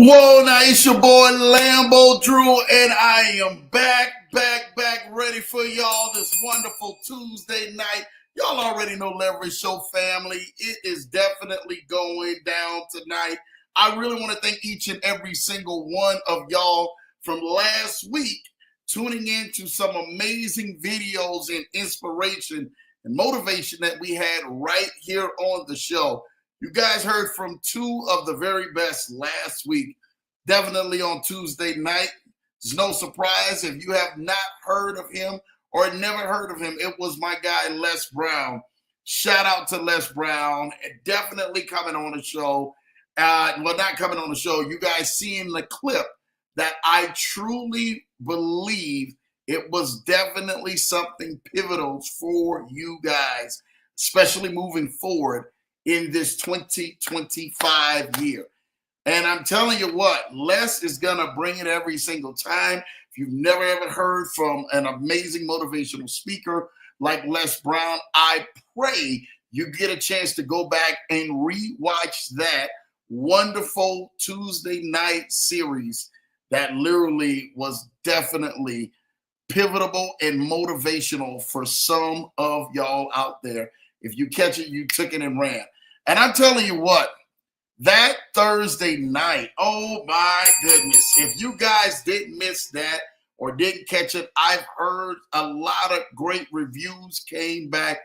Whoa, now it's your boy Lambo Drew, and I am back, ready for y'all this wonderful Tuesday night. Y'all already know Leverage Show family. It is definitely going down tonight. I really want to thank each and every single one of y'all from last week tuning in to some amazing videos and inspiration and motivation that we had right here on the show. You guys heard from two of the very best last week, definitely on Tuesday night. It's no surprise if you have not heard of him or never heard of him. It was my guy, Les Brown. Shout out to Les Brown. Definitely coming on the show. Well, not coming on the show. You guys seeing the clip that I truly believe it was definitely something pivotal for you guys, especially moving forward in this 2025 year. And I'm telling you what, Les is going to bring it every single time. If you've never ever heard from an amazing motivational speaker like Les Brown, I pray you get a chance to go back and rewatch that wonderful Tuesday night series that literally was definitely pivotal and motivational for some of y'all out there. If you catch it, you took it and ran. And I'm telling you what, that Thursday night, oh my goodness. If you guys didn't miss that or didn't catch it, I've heard a lot of great reviews came back.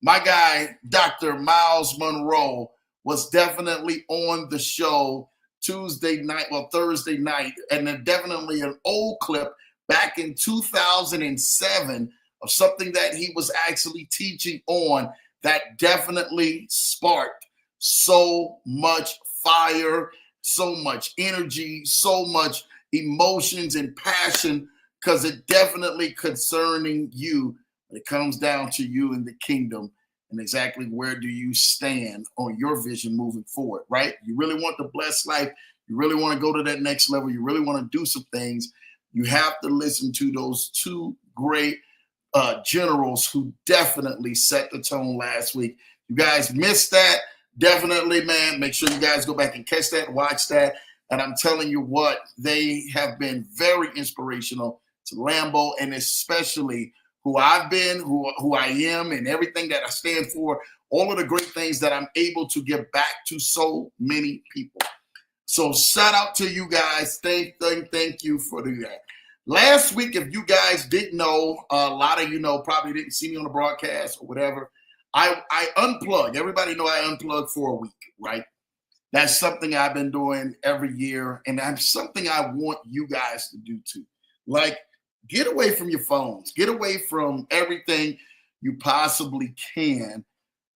My guy, Dr. Miles Monroe, was definitely on the show Thursday night, and then definitely an old clip back in 2007 of something that he was actually teaching on that definitely sparked so much fire, so much energy, so much emotions and passion, because it definitely concerning you when it comes down to you in the kingdom and exactly where do you stand on your vision moving forward, right? You really want the blessed life. You really want to go to that next level. You really want to do some things. You have to listen to those two great generals who definitely set the tone last week. You guys missed that. Definitely, man. Make sure you guys go back and catch that, watch that. And I'm telling you what, they have been very inspirational to Lambo, and especially who I've been, who I am, and everything that I stand for, all of the great things that I'm able to give back to so many people. So shout out to you guys. Thank you for doing that. Last week, if you guys didn't know, a lot of you know, probably didn't see me on the broadcast or whatever, I unplugged. Everybody know I unplugged for a week, right? That's something I've been doing every year, and that's something I want you guys to do too. Like, get away from your phones. Get away from everything you possibly can,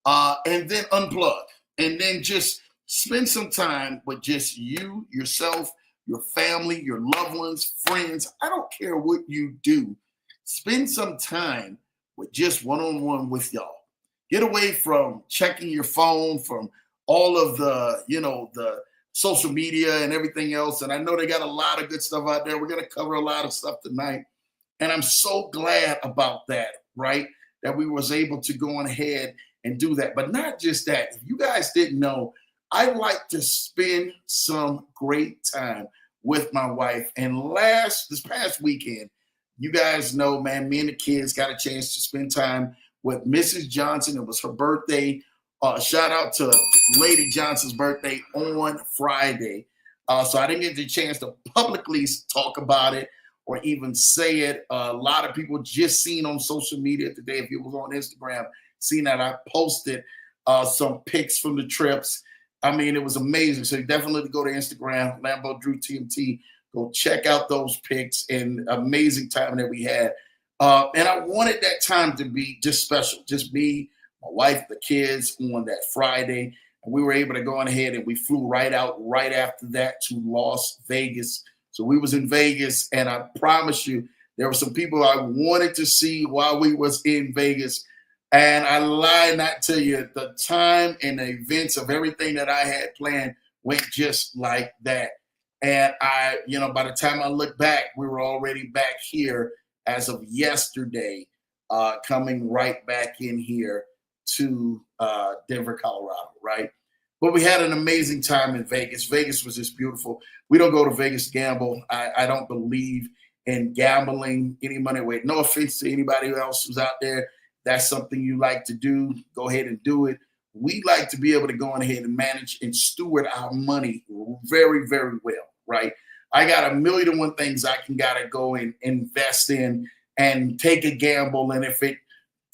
and then unplug. And then just spend some time with just you, yourself, your family, your loved ones, friends. I don't care what you do. Spend some time with just one-on-one with y'all. Get away from checking your phone, from all of the, the social media and everything else. And I know they got a lot of good stuff out there. We're going to cover a lot of stuff tonight. And I'm so glad about that, right? That we was able to go on ahead and do that. But not just that. If you guys didn't know, I like to spend some great time with my wife. And this past weekend, you guys know, man, me and the kids got a chance to spend time with Mrs. Johnson. It was her birthday. Shout out to Lady Johnson's birthday on Friday. So I didn't get the chance to publicly talk about it or even say it. A lot of people just seen on social media today, if you was on Instagram, seen that I posted some pics from the trips. I mean, it was amazing. So you definitely go to Instagram, Lambo Drew TMT. Go check out those pics and amazing time that we had. And I wanted that time to be just special, just me, my wife, the kids on that Friday. And we were able to go on ahead and we flew right out right after that to Las Vegas. So we was in Vegas, and I promise you, there were some people I wanted to see while we was in Vegas. And I lie not to you, the time and the events of everything that I had planned went just like that. And by the time I look back, we were already back here as of yesterday, coming right back in here to Denver, Colorado, right? But we had an amazing time in Vegas. Vegas was just beautiful. We don't go to Vegas to gamble. I don't believe in gambling any money away. No offense to anybody else who's out there. That's something you like to do. Go ahead and do it. We like to be able to go on ahead and manage and steward our money very, very well, right? I got a million and one things I can gotta go and invest in and take a gamble. And if it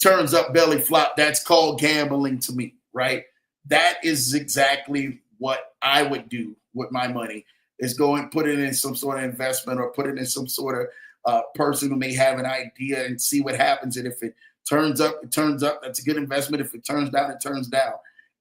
turns up belly flop, that's called gambling to me, right? That is exactly what I would do with my money, is go and put it in some sort of investment or put it in some sort of person who may have an idea and see what happens. And if it turns up, it turns up. That's a good investment. If it turns down, it turns down.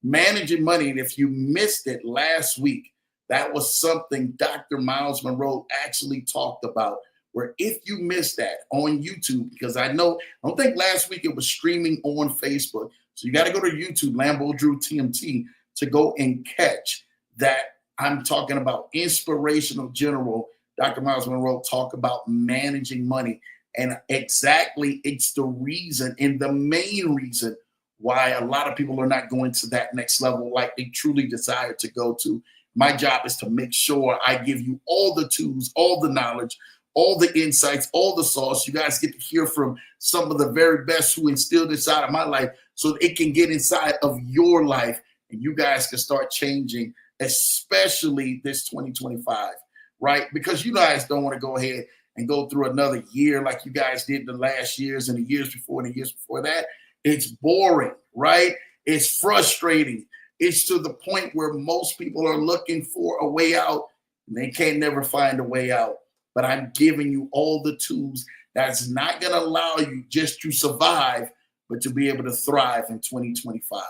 Managing money. And if you missed it last week, that was something Dr. Miles Monroe actually talked about, where if you missed that on YouTube, because I don't think last week it was streaming on Facebook. So you got to go to YouTube, Lambeau Drew TMT, to go and catch that. I'm talking about inspirational general. Dr. Miles Monroe talk about managing money. And exactly, it's the reason and the main reason why a lot of people are not going to that next level like they truly desire to go to. My job is to make sure I give you all the tools, all the knowledge, all the insights, all the sauce. You guys get to hear from some of the very best who instilled this out of my life so that it can get inside of your life and you guys can start changing, especially this 2025, right? Because you guys don't want to go ahead and go through another year like you guys did the last years and the years before and the years before that. It's boring, right? It's frustrating. It's to the point where most people are looking for a way out and they can't never find a way out. But I'm giving you all the tools that's not going to allow you just to survive, but to be able to thrive in 2025.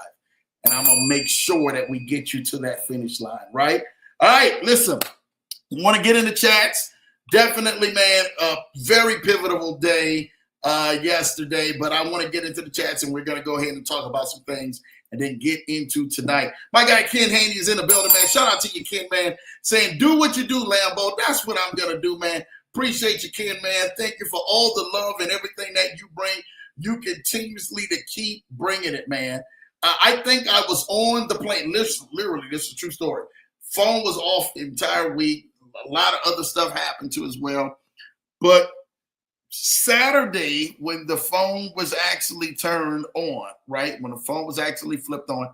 And I'm going to make sure that we get you to that finish line, right? All right, listen, you want to get in the chats? Definitely, man, a very pivotal day yesterday, but I want to get into the chats and we're going to go ahead and talk about some things and then get into tonight. My guy Ken Haney is in the building, man. Shout out to you, Ken, man, saying do what you do, Lambeau. That's what I'm going to do, man. Appreciate you, Ken, man. Thank you for all the love and everything that you bring. You continuously to keep bringing it, man. I think I was on the plane. Literally, this is a true story. Phone was off the entire week. A lot of other stuff happened too as well. But Saturday, when the phone was actually turned on, right? When the phone was actually flipped on,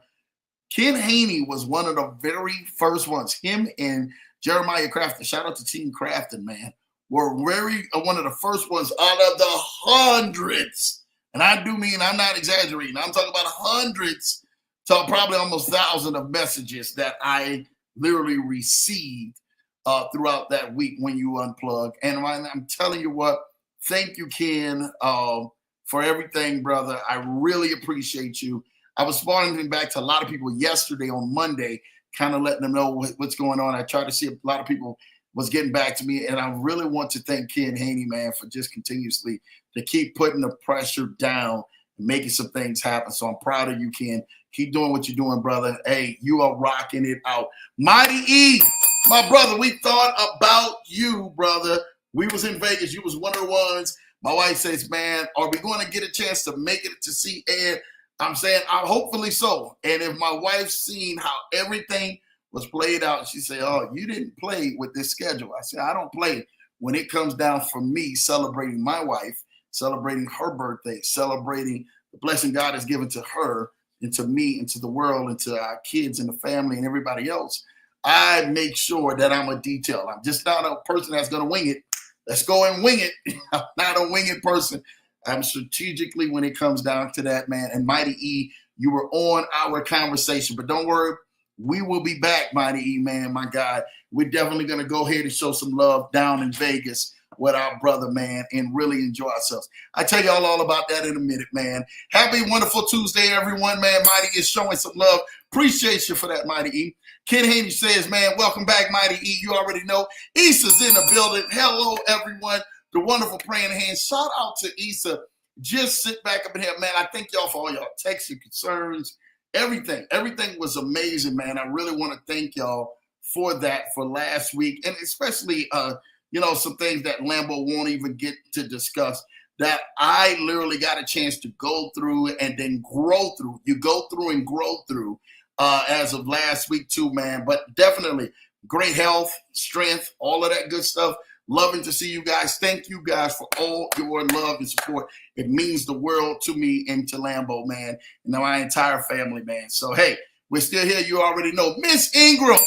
Ken Haney was one of the very first ones. Him and Jeremiah Crafton, shout out to Team Crafton, man, were one of the first ones out of the hundreds. And I do mean, I'm not exaggerating. I'm talking about hundreds to probably almost thousands of messages that I literally received throughout that week when you unplug. And I'm telling you what, thank you, Ken, for everything, brother. I really appreciate you. I was responding back to a lot of people yesterday on Monday, kind of letting them know what's going on. I tried to see if a lot of people was getting back to me. And I really want to thank Ken Haney, man, for just continuously to keep putting the pressure down and making some things happen. So I'm proud of you, Ken. Keep doing what you're doing, brother. Hey, you are rocking it out. Mighty E, my brother, we thought about you, brother. We was in Vegas. You was one of the ones. My wife says, man, are we going to get a chance to make it to see Ed? I'm saying, hopefully so. And if my wife's seen how everything was played out, she said, oh, you didn't play with this schedule. I said, I don't play when it comes down for me celebrating my wife, celebrating her birthday, celebrating the blessing God has given to her and to me and to the world and to our kids and the family and everybody else. I make sure that I'm a detail. I'm just not a person that's going to wing it. Let's go and wing it. I'm not a winged person. I'm strategically when it comes down to that, man. And Mighty E, you were on our conversation, but don't worry. We will be back, Mighty E, man, my God. We're definitely going to go ahead and show some love down in Vegas with our brother, man, and really enjoy ourselves. I tell y'all all about that in a minute, man. Happy, wonderful Tuesday, everyone, man. Mighty is showing some love. Appreciate you for that, Mighty E. Ken Haney says, man, welcome back, Mighty E. You already know. Issa's in the building. Hello, everyone. The wonderful praying hands. Shout out to Issa. Just sit back up in here, man. I thank y'all for all y'all texts and concerns. Everything was amazing, man. I really want to thank y'all for that for last week, and especially, some things that Lambeau won't even get to discuss that I literally got a chance to go through and then grow through. You go through and grow through as of last week too, man. But definitely great health, strength, all of that good stuff. Loving to see you guys. Thank you guys for all your love and support. It means the world to me and to Lambo, man, and my entire family, man. So, hey, we're still here. You already know. Miss Ingram,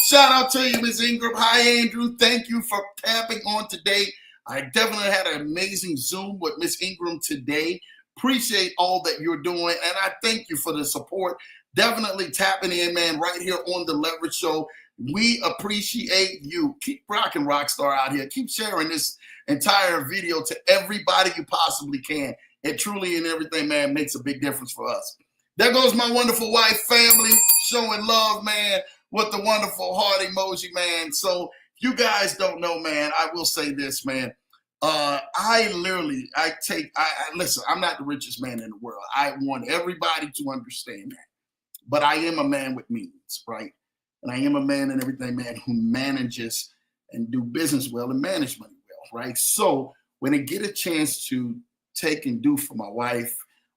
shout out to you, Miss Ingram. Hi, Andrew. Thank you for tapping on today. I definitely had an amazing Zoom with Miss Ingram today. Appreciate all that you're doing, and I thank you for the support. Definitely tapping in, man, right here on the Leverage Show. We appreciate you. Keep rocking, Rockstar, out here. Keep sharing this entire video to everybody you possibly can. It truly and everything, man, makes a big difference for us. There goes my wonderful wife, family, showing love, man, with the wonderful heart emoji, man. So if you guys don't know, man, I will say this, man. Listen, I'm not the richest man in the world. I want everybody to understand that. But I am a man with means, right? And I am a man and everything, man, who manages and do business well and manage money well, right? So when I get a chance to take and do for my wife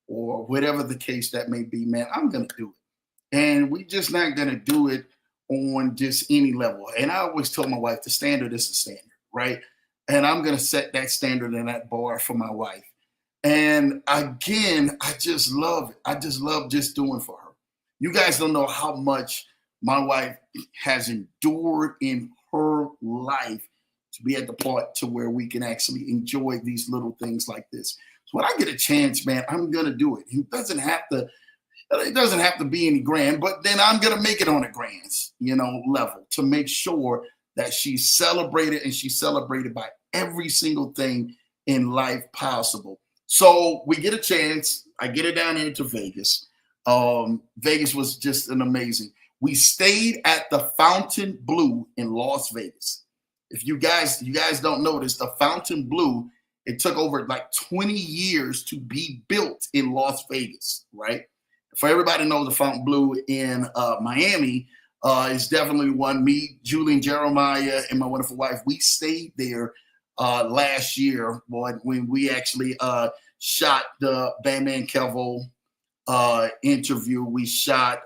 or whatever the case that may be, man, I'm going to do it. And we just not going to do it on just any level. And I always tell my wife the standard is the standard, right? And I'm going to set that standard and that bar for my wife. And again, I just love it. I just love just doing for her. You guys don't know how much my wife has endured in her life to be at the part to where we can actually enjoy these little things like this. So when I get a chance, man, I'm going to do it. It doesn't have to be any grand, but then I'm going to make it on a grand, level to make sure that she's celebrated and she's celebrated by every single thing in life possible. So we get a chance. I get her down here to Vegas. Vegas was just an amazing. We stayed at the Fontainebleau in Las Vegas. If you guys don't know this, the Fontainebleau, it took over like 20 years to be built in Las Vegas, right? For everybody knows the Fontainebleau in Miami is definitely one. Me, Julie, and Jeremiah, and my wonderful wife, we stayed there last year when we actually shot the Bandman Kevo interview. We shot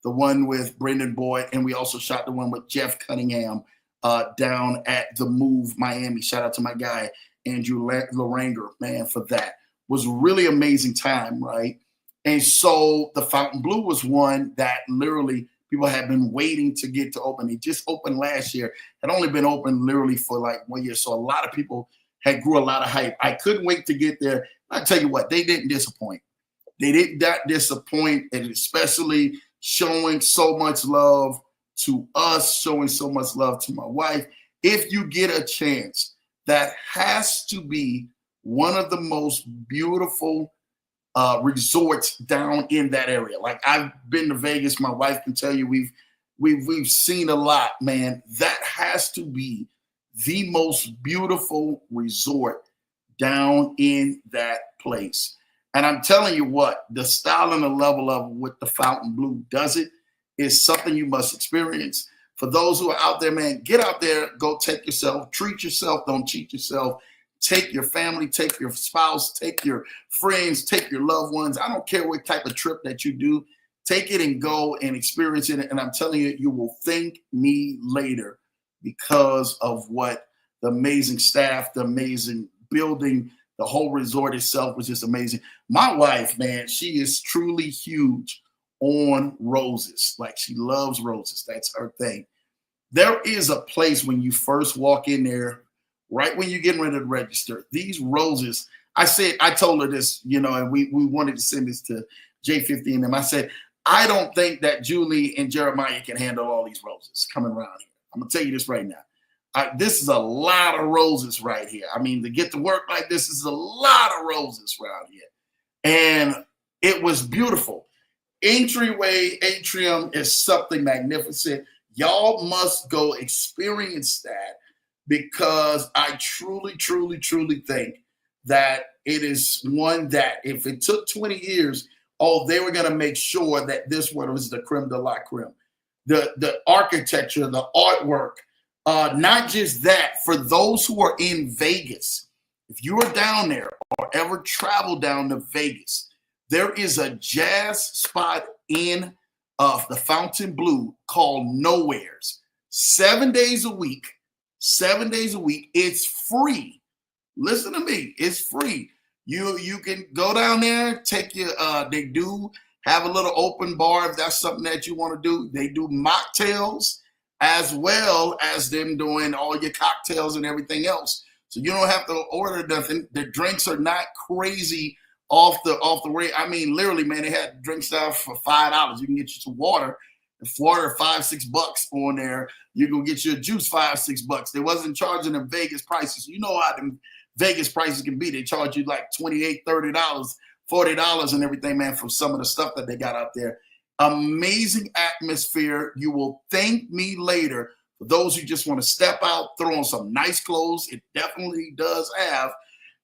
the one with Brendan Boyd, and we also shot the one with Jeff Cunningham down at the Move Miami. Shout out to my guy, Andrew Laranger, man, for that. Was a really amazing time, right? And so the Fontainebleau was one that literally people had been waiting to get to open. It just opened last year. It had only been open literally for like 1 year. So a lot of people had grew a lot of hype. I couldn't wait to get there. I tell you what, they didn't disappoint. They did not disappoint, and especially showing so much love to us, showing so much love to my wife. If you get a chance, that has to be one of the most beautiful resorts down in that area. Like, I've been to Vegas. My wife can tell you we've seen a lot, man. That has to be the most beautiful resort down in that place. And I'm telling you what, the style and the level of what the Fontainebleau does it is something you must experience. For those who are out there, man, get out there, go take yourself, treat yourself, don't cheat yourself. Take your family, take your spouse, take your friends, take your loved ones. I don't care what type of trip that you do. Take it and go and experience it. And I'm telling you, you will thank me later because of what the amazing staff, the amazing building, the whole resort itself was just amazing. My wife, man, she is truly huge on roses. Like, she loves roses. That's her thing. There is a place when you first walk in there, right when you're getting ready to register, these roses, I told her this, and we wanted to send this to J50 and them. I said, I don't think that Julie and Jeremiah can handle all these roses coming around here. I'm going to tell you this right now. This is a lot of roses right here. I mean, to get to work like this is a lot of roses around here. And it was beautiful. Entryway, atrium is something magnificent. Y'all must go experience that, because I truly, truly, truly think that it is one that if it took 20 years, they were going to make sure that this one was the creme de la creme. The architecture, the artwork, not just that, for those who are in Vegas, if you are down there or ever travel down to Vegas, there is a jazz spot in of the Fountain Blue called Nowheres. 7 days a week. 7 days a week. It's free. Listen to me. It's free. You can go down there, take your they do have a little open bar if that's something that you want to do. They do mocktails as well as them doing all your cocktails and everything else. So you don't have to order nothing. The drinks are not crazy off the rate. I mean, literally, man, they had drinks out for $5. You can get you some water. If water $5-6 on there, you can get you a juice $5-6. They wasn't charging them Vegas prices. You know how them Vegas prices can be. They charge you like $28, $30, $40 and everything, man, for some of the stuff that they got out there. Amazing atmosphere. You will thank me later. For those who just want to step out, throw on some nice clothes, it definitely does have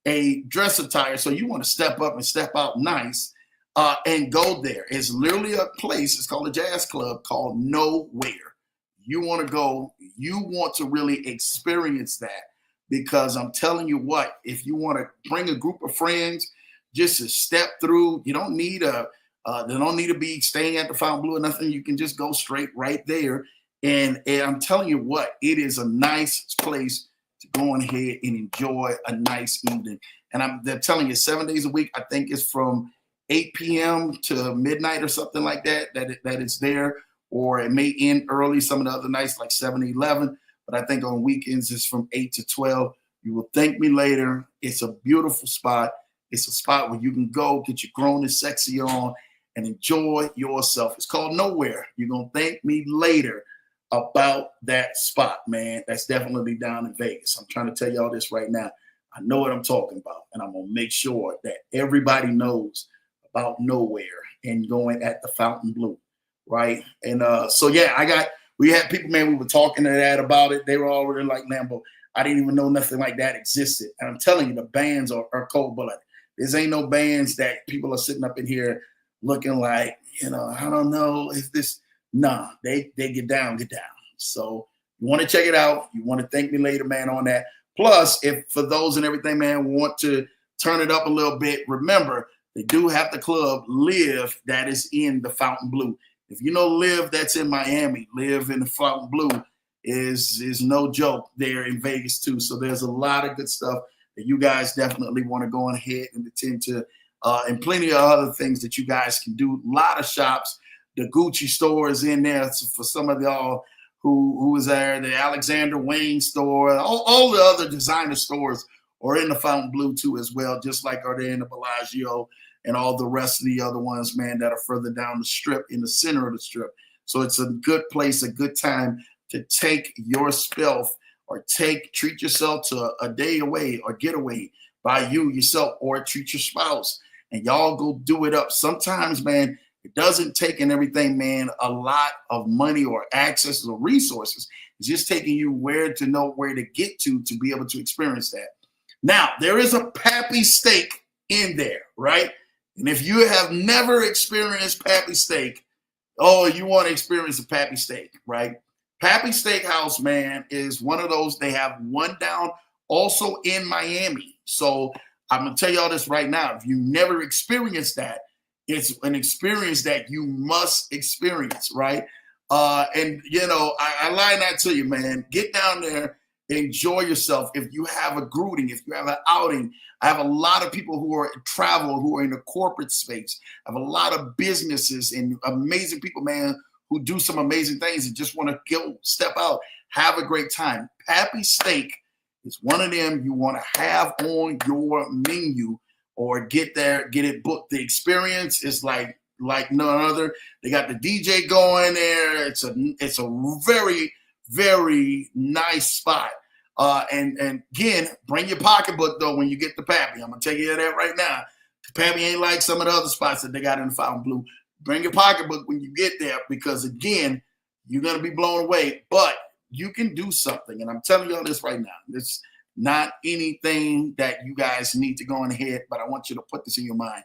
a dress attire. So you want to step up and step out nice and go there. It's literally a place. It's called a jazz club called Nowhere. You want to go. You want to really experience that, because I'm telling you what, if you want to bring a group of friends just to step through, you don't need they don't need to be staying at the Fountain Blue or nothing. You can just go straight right there. And I'm telling you what, it is a nice place to go ahead and enjoy a nice evening. And they're telling you 7 days a week. I think it's from 8 p.m. to midnight or something like that it's there. Or it may end early some of the other nights, like 7-11. But I think on weekends it's from 8 to 12. You will thank me later. It's a beautiful spot. It's a spot where you can go get your grown and sexy on and enjoy yourself. It's called Nowhere. You're going to thank me later about that spot, man. That's definitely down in Vegas. I'm trying to tell y'all this right now. I know what I'm talking about, and I'm going to make sure that everybody knows about Nowhere and going at the Fountain Blue, right? And so, yeah, we had people, man, we were talking to that about it. They were already like, Lambo, I didn't even know nothing like that existed. And I'm telling you, the bands are cold-blooded. There's ain't no bands that people are sitting up in here looking like, I don't know if this. Nah, they get down. So you want to check it out. You want to thank me later, man, on that. Plus, if for those and everything, man, want to turn it up a little bit, remember, they do have the club Live that is in the Fountain Blue. If you know Live that's in Miami, Live in the Fountain Blue is no joke there in Vegas too. So there's a lot of good stuff that you guys definitely want to go ahead and attend to, and plenty of other things that you guys can do. A lot of shops. The Gucci store is in there for some of y'all who was there. The Alexander Wang store, all the other designer stores are in the Fountain Blue too as well, just like are they in the Bellagio and all the rest of the other ones, man, that are further down the strip, in the center of the strip. So it's a good place, a good time to take yourself or treat yourself to a day away or getaway by you, yourself, or treat your spouse. And y'all go do it up. Sometimes, man, it doesn't take in everything, man, a lot of money or access or resources. It's just taking you where to get to be able to experience that. Now, there is a Pappy Steak in there, right? And if you have never experienced Pappy Steak, you want to experience a Pappy Steak, right? Pappy Steakhouse, man, is one of those. They have one down also in Miami. So I'm going to tell y'all this right now. If you never experienced that, it's an experience that you must experience, right? And, I lie not to you, man. Get down there, enjoy yourself. If you have a greeting, if you have an outing, I have a lot of people who are travel, who are in the corporate space. I have a lot of businesses and amazing people, man, who do some amazing things and just want to go step out, have a great time. Pappy Steak is one of them you want to have on your menu or get it booked. The experience is like none other. They got the DJ going there. It's a very, very nice spot. And again, bring your pocketbook though when you get to Pappy. I'm gonna tell you that right now. Pappy ain't like some of the other spots that they got in the Fountain Blue. Bring your pocketbook when you get there, because again, you're gonna be blown away. But you can do something, and I'm telling y'all this right now. It's not anything that you guys need to go on ahead, but I want you to put this in your mind.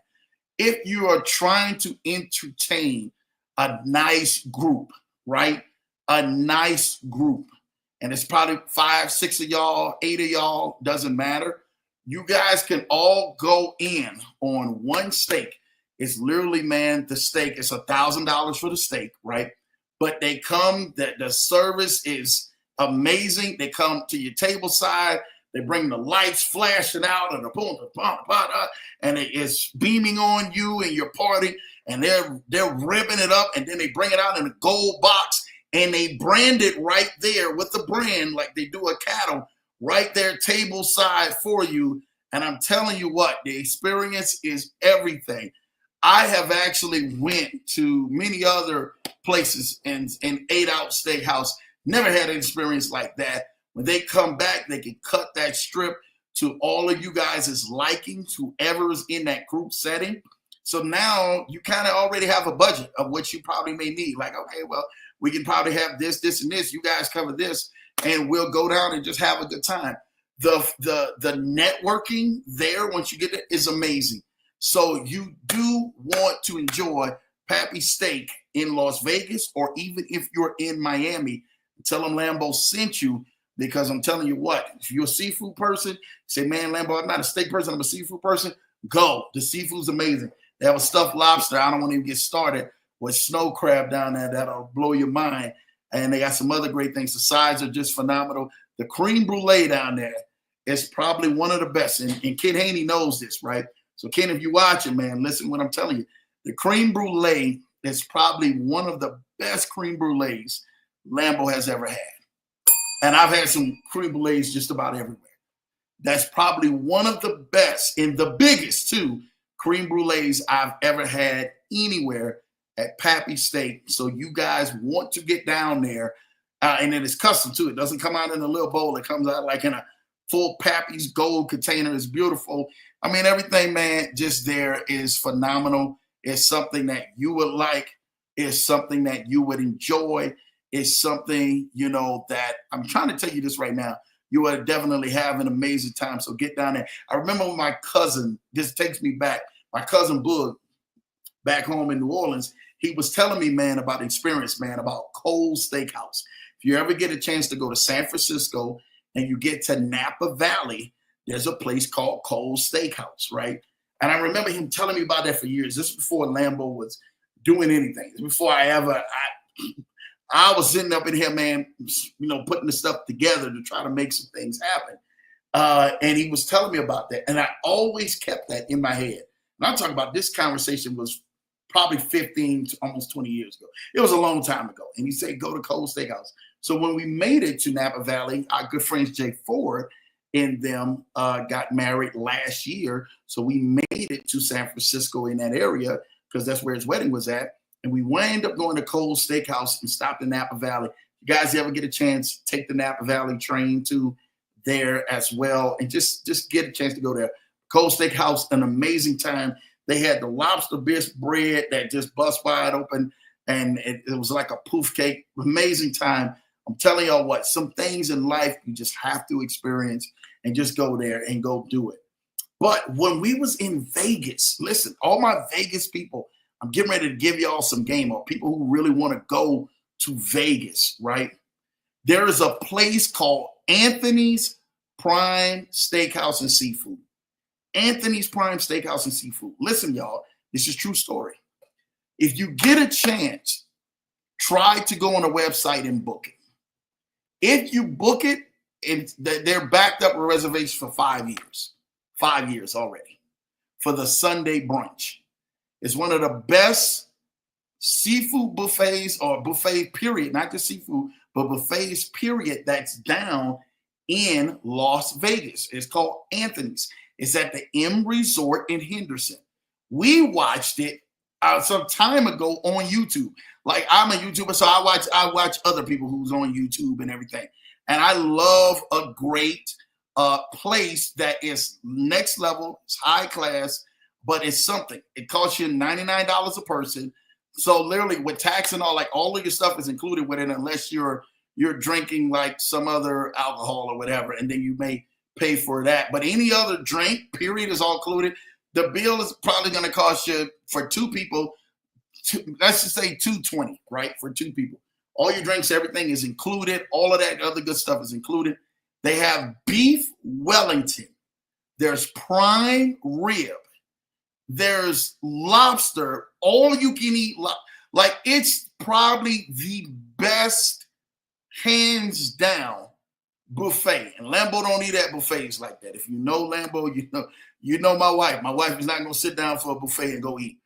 If you are trying to entertain a nice group, right? A nice group, and it's probably 5, 6 of y'all, 8 of y'all, doesn't matter. You guys can all go in on one steak. It's literally, man, the steak. It's $1,000 for the steak, right? But they come. That the service is amazing. They come to your table side. They bring the lights flashing out and the boom, and it is beaming on you and your party. And they're ripping it up, and then they bring it out in a gold box, and they brand it right there with the brand, like they do a cattle, right there, table side for you. And I'm telling you what, the experience is everything. I have actually went to many other places and ate out steakhouse. Never had an experience like that. When they come back, they can cut that strip to all of you guys' liking, to whoever's in that group setting. So now you kind of already have a budget of what you probably may need. Like, okay, well, we can probably have this, this, and this. You guys cover this, and we'll go down and just have a good time. The networking there, once you get there, is amazing. So you do want to enjoy Pappy Steak in Las Vegas, or even if you're in Miami, tell them Lambo sent you, because I'm telling you what, if you're a seafood person, say, man, Lambo, I'm not a steak person, I'm a seafood person, go. The seafood's amazing. They have a stuffed lobster. I don't want to even get started with snow crab down there. That'll blow your mind. And they got some other great things. The sides are just phenomenal. The creme brulee down there is probably one of the best. And Ken Haney knows this, right? So, Ken, if you're watching, man, listen to what I'm telling you. The creme brulee is probably one of the best creme brulees Lambo has ever had. And I've had some creme brulees just about everywhere. That's probably one of the best and the biggest, too, creme brulees I've ever had anywhere at Pappy Steak. So you guys want to get down there. And it is custom, too. It doesn't come out in a little bowl. It comes out like in a full Pappy's gold container. It's beautiful. I mean, everything, man, just there is phenomenal. It's something that you would like. It's something that you would enjoy. It's something, you know, that I'm trying to tell you this right now. You would definitely have an amazing time. So get down there. I remember when my cousin, this takes me back, my cousin Boog, back home in New Orleans, he was telling me, man, about the experience, man, about Cole's Steakhouse. If you ever get a chance to go to San Francisco and you get to Napa Valley, there's a place called Cole's Steakhouse, right? And I remember him telling me about that for years. This was before Lambo was doing anything. Before I was sitting up in here, man, you know, putting the stuff together to try to make some things happen. And he was telling me about that. And I always kept that in my head. And I'm talking about, this conversation was probably 15 to almost 20 years ago. It was a long time ago. And he said, go to Cole's Steakhouse. So when we made it to Napa Valley, our good friends Jay Ford and them got married last year. So we made it to San Francisco in that area, because that's where his wedding was at. And we wound up going to Cole's Steakhouse and stopped in Napa Valley. You guys ever get a chance, take the Napa Valley train to there as well, and just get a chance to go there. Cole's Steakhouse, an amazing time. They had the lobster bisque bread that just bust wide open, and it was like a poof cake. Amazing time. I'm telling y'all what, some things in life you just have to experience, and just go there and go do it. But when we was in Vegas, listen, all my Vegas people, I'm getting ready to give y'all some game, or people who really want to go to Vegas, right? There is a place called Anthony's Prime Steakhouse and Seafood. Anthony's Prime Steakhouse and Seafood. Listen, y'all, this is a true story. If you get a chance, try to go on a website and book it. If you book it, they're backed up with reservations for 5 years. 5 years already for the Sunday brunch. It's one of the best seafood buffets, or buffet period, not just seafood, but buffets period, that's down in Las Vegas. It's called Anthony's. It's at the M Resort in Henderson. We watched it some time ago on YouTube. Like, I'm a YouTuber, so I watch other people who's on YouTube and everything. And I love a great place that is next level, it's high class, but it's something. It costs you $99 a person. So literally with tax and all, like all of your stuff is included with it, unless you're drinking like some other alcohol or whatever, and then you may pay for that. But any other drink, period, is all included. The bill is probably going to cost you, for two people, let's just say $220, right? For two people. All your drinks, everything is included. All of that other good stuff is included. They have beef Wellington. There's prime rib. There's lobster, all you can eat. Like it's probably the best, hands down, buffet. And Lambeau don't eat at buffets like that. If you know Lambeau, you know my wife. My wife is not going to sit down for a buffet and go eat.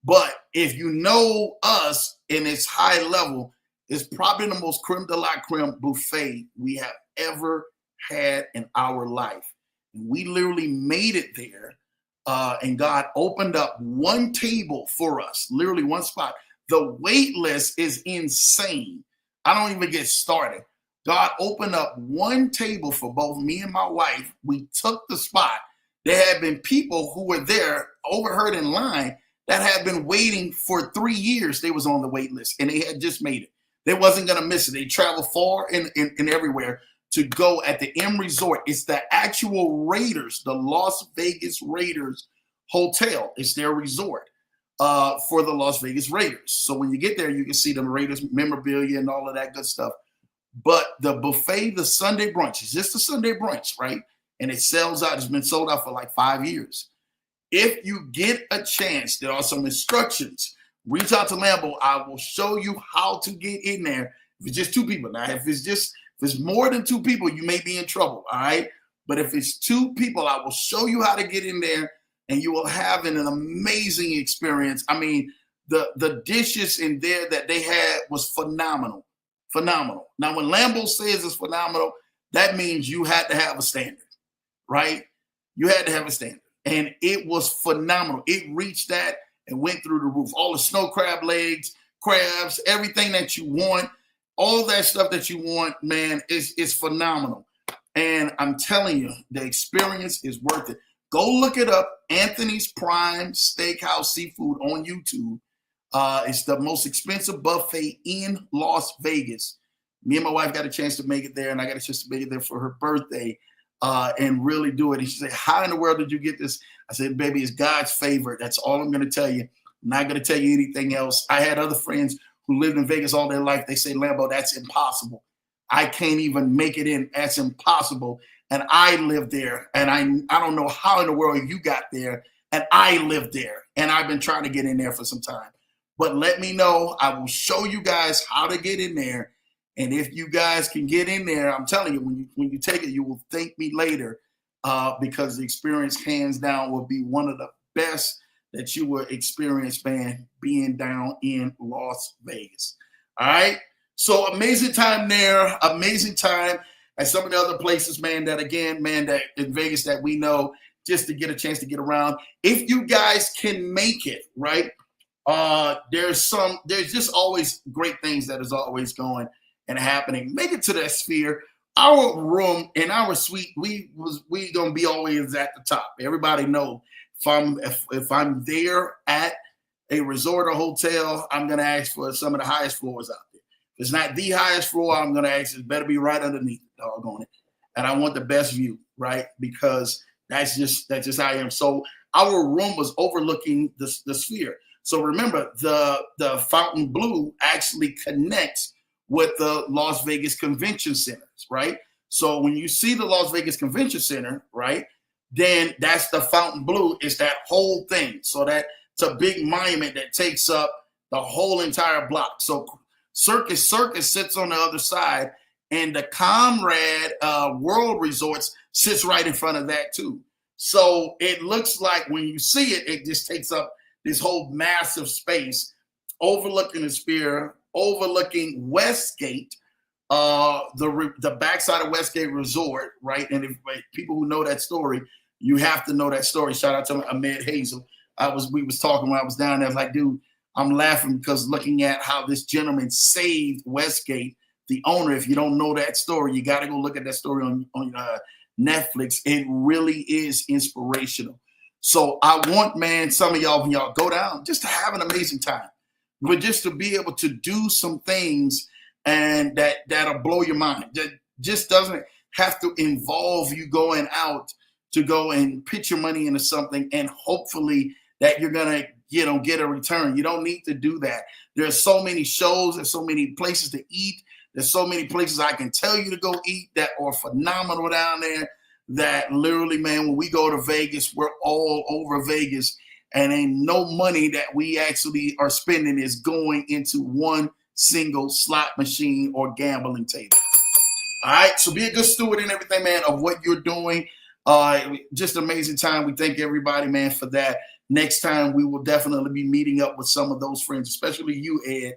But if you know us and it's high level, it's probably the most creme de la creme buffet we have ever had in our life. And we literally made it there. And God opened up one table for us, literally one spot. The wait list is insane. I don't even get started. God opened up one table for both me and my wife. We took the spot. There had been people who were there, overheard in line, that had been waiting for 3 years. They was on the wait list, and they had just made it. They wasn't going to miss it. They traveled far and everywhere to go at the M Resort. It's the actual Raiders, the Las Vegas Raiders hotel. It's their resort for the Las Vegas Raiders. So when you get there, you can see the Raiders memorabilia and all of that good stuff. But the buffet, the Sunday brunch, is just a Sunday brunch, right? And it sells out. It's been sold out for like 5 years. If you get a chance, there are some instructions. Reach out to Lambeau. I will show you how to get in there. If it's just two people. Now, if it's more than two people, you may be in trouble, all right? But if it's two people, I will show you how to get in there, and you will have an amazing experience. I mean, the dishes in there that they had was phenomenal. Phenomenal. Now, when Lambeau says it's phenomenal, that means you had to have a standard, right? You had to have a standard. And it was phenomenal. It reached that and went through the roof. All the snow crab legs, crabs, everything that you want, all that stuff that you want, man, is phenomenal. And I'm telling you, the experience is worth it. Go look it up, Anthony's Prime Steakhouse Seafood on YouTube. It's the most expensive buffet in Las Vegas. Me and my wife got a chance to make it there, and I got a chance to make it there for her birthday and really do it. And she said, how in the world did you get this? I said, baby, it's God's favorite. That's all I'm going to tell you. I'm not going to tell you anything else. I had other friends who lived in Vegas all their life. They say, Lambeau, that's impossible. I can't even make it in. That's impossible. And I lived there, and I don't know how in the world you got there, and I lived there, and I've been trying to get in there for some time. But let me know. I will show you guys how to get in there. And if you guys can get in there, I'm telling you, when you take it, you will thank me later because the experience, hands down, will be one of the best that you will experience, man, being down in Las Vegas. All right? So amazing time there, amazing time at some of the other places, man, that again, man, that in Vegas that we know, just to get a chance to get around. If you guys can make it, right? There's just always great things that is always going and happening. Make it to that Sphere. Our room in our suite, we gonna be always at the top. Everybody know if I'm there at a resort or hotel, I'm gonna ask for some of the highest floors out there. If it's not the highest floor, I'm gonna ask it better be right underneath it, doggone it. And I want the best view, right? Because that's just how I am. So our room was overlooking the Sphere. So remember, the Fontainebleau actually connects with the Las Vegas Convention Centers, right? So when you see the Las Vegas Convention Center, right, then that's the Fontainebleau. It's that whole thing. So that's a big monument that takes up the whole entire block. So Circus sits on the other side, and the Comrade World Resorts sits right in front of that too. So it looks like when you see it, it just takes up this whole massive space overlooking the Sphere, overlooking Westgate, the backside of Westgate Resort, right? And if people who know that story, you have to know that story. Shout out to Ahmed Hazel. We was talking when I was down there. I was like, dude, I'm laughing because looking at how this gentleman saved Westgate, the owner. If you don't know that story, you got to go look at that story on Netflix. It really is inspirational. So I want, man, some of y'all, when y'all go down, just to have an amazing time, but just to be able to do some things and that'll blow your mind. That just doesn't have to involve you going out to go and pitch your money into something and hopefully that you're going to, get a return. You don't need to do that. There's so many shows. There's so many places to eat. There's so many places I can tell you to go eat that are phenomenal down there that literally, man, when we go to Vegas, we're all over Vegas. and ain't no money that we actually are spending is going into one single slot machine or gambling table. All right, so be a good steward and everything, man, of what you're doing. Just amazing time. We thank everybody, man, for that. Next time, we will definitely be meeting up with some of those friends, especially you, Ed,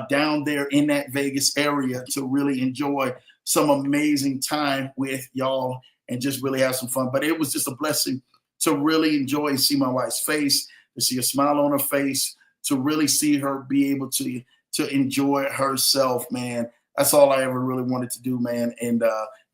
down there in that Vegas area to really enjoy some amazing time with y'all and just really have some fun. But it was just a blessing to really enjoy and see my wife's face, to see a smile on her face, to really see her be able to enjoy herself, man. That's all I ever really wanted to do, man. And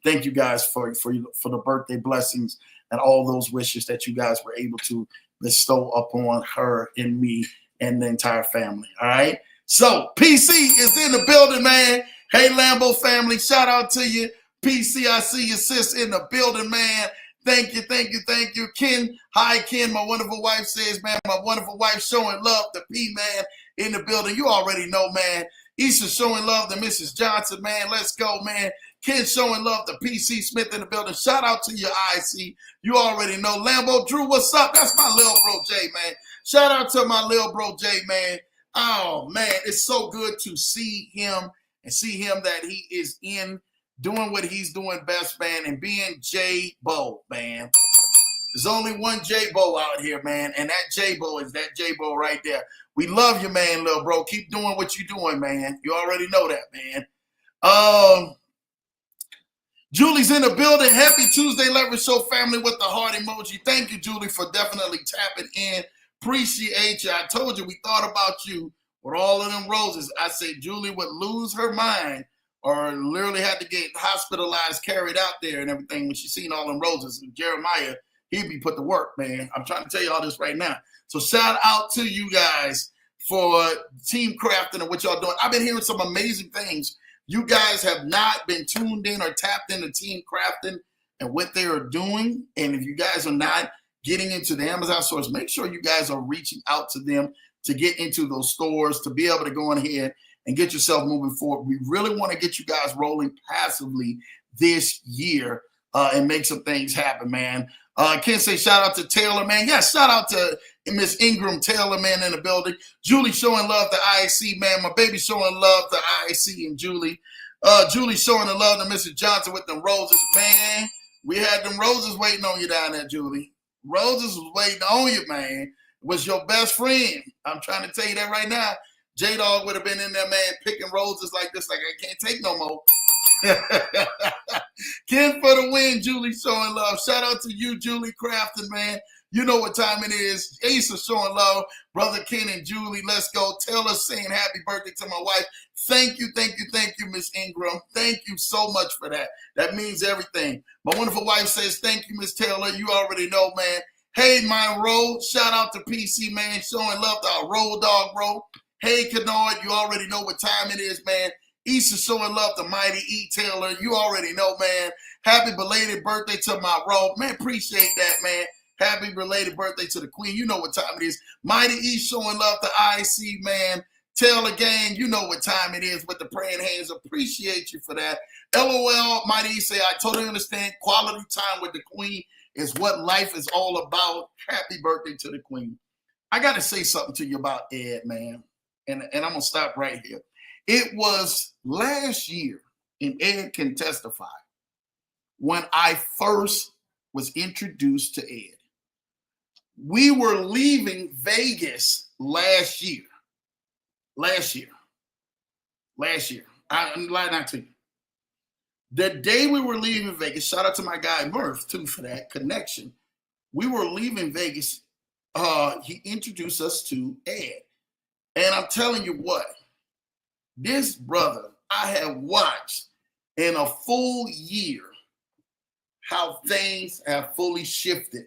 thank you guys for the birthday blessings and all those wishes that you guys were able to bestow upon her and me and the entire family. All right. So PC is in the building, man. Hey, Lambo family, shout out to you. PC, I see your sis in the building, man. Thank you, thank you, thank you. Ken, hi, Ken. My wonderful wife says, man, my wonderful wife showing love to P, man, in the building. You already know, man. Issa showing love to Mrs. Johnson, man. Let's go, man. Ken showing love to PC Smith in the building. Shout out to your IC. You already know. Lambo Drew, what's up? That's my little bro Jay, man. Shout out to my little bro Jay, man. Oh, man, it's so good to see him and see him that he is in doing what he's doing best, man, and being J-Bo, man. There's only one J-Bo out here, man, and that J-Bo is that J-Bo right there. We love you, man, little bro. Keep doing what you're doing, man. You already know that, man. Julie's in the building. Happy Tuesday, Leverage Show family with the heart emoji. Thank you, Julie, for definitely tapping in. Appreciate you. I told you we thought about you with all of them roses. I said Julie would lose her mind or literally had to get hospitalized, carried out there and everything when she seen all them roses. And Jeremiah, he'd be put to work, man. I'm trying to tell you all this right now. So shout out to you guys for team crafting and what y'all doing. I've been hearing some amazing things. You guys have not been tuned in or tapped into team crafting and what they are doing. And if you guys are not getting into the Amazon stores, make sure you guys are reaching out to them to get into those stores, to be able to go in here and get yourself moving forward. We really want to get you guys rolling passively this year and make some things happen, man. Ken say shout out to Taylor, man. Yeah, shout out to Miss Ingram Taylor, man, in the building. Julie showing love to IAC, man. My baby showing love to IAC and Julie. Julie showing the love to Mrs. Johnson with them roses, man. We had them roses waiting on you down there, Julie. Roses was waiting on you, man. Was your best friend. I'm trying to tell you that right now. J-Dog would have been in there, man, picking roses like this, like I can't take no more. Ken for the win, Julie showing love. Shout out to you, Julie Crafton, man. You know what time it is. Asa showing love. Brother Ken and Julie, let's go. Taylor saying happy birthday to my wife. Thank you, thank you, thank you, Miss Ingram. Thank you so much for that. That means everything. My wonderful wife says, thank you, Miss Taylor. You already know, man. Hey, my road. Shout out to PC, man, showing love to our road dog, bro. Hey, Kennard, you already know what time it is, man. Easter showing love to Mighty E. Taylor. You already know, man. Happy belated birthday to my road. Man, appreciate that, man. Happy belated birthday to the queen. You know what time it is. Mighty E showing love to IC, man. Taylor gang, you know what time it is with the praying hands. Appreciate you for that. LOL, Mighty E say, I totally understand. Quality time with the queen is what life is all about. Happy birthday to the queen. I got to say something to you about Ed, man. And I'm going to stop right here. It was last year, and Ed can testify, when I first was introduced to Ed. We were leaving Vegas last year. I'm lying not to you. The day we were leaving Vegas, shout out to my guy Murph, too, for that connection. We were leaving Vegas. He introduced us to Ed. And I'm telling you what, this brother, I have watched in a full year how things have fully shifted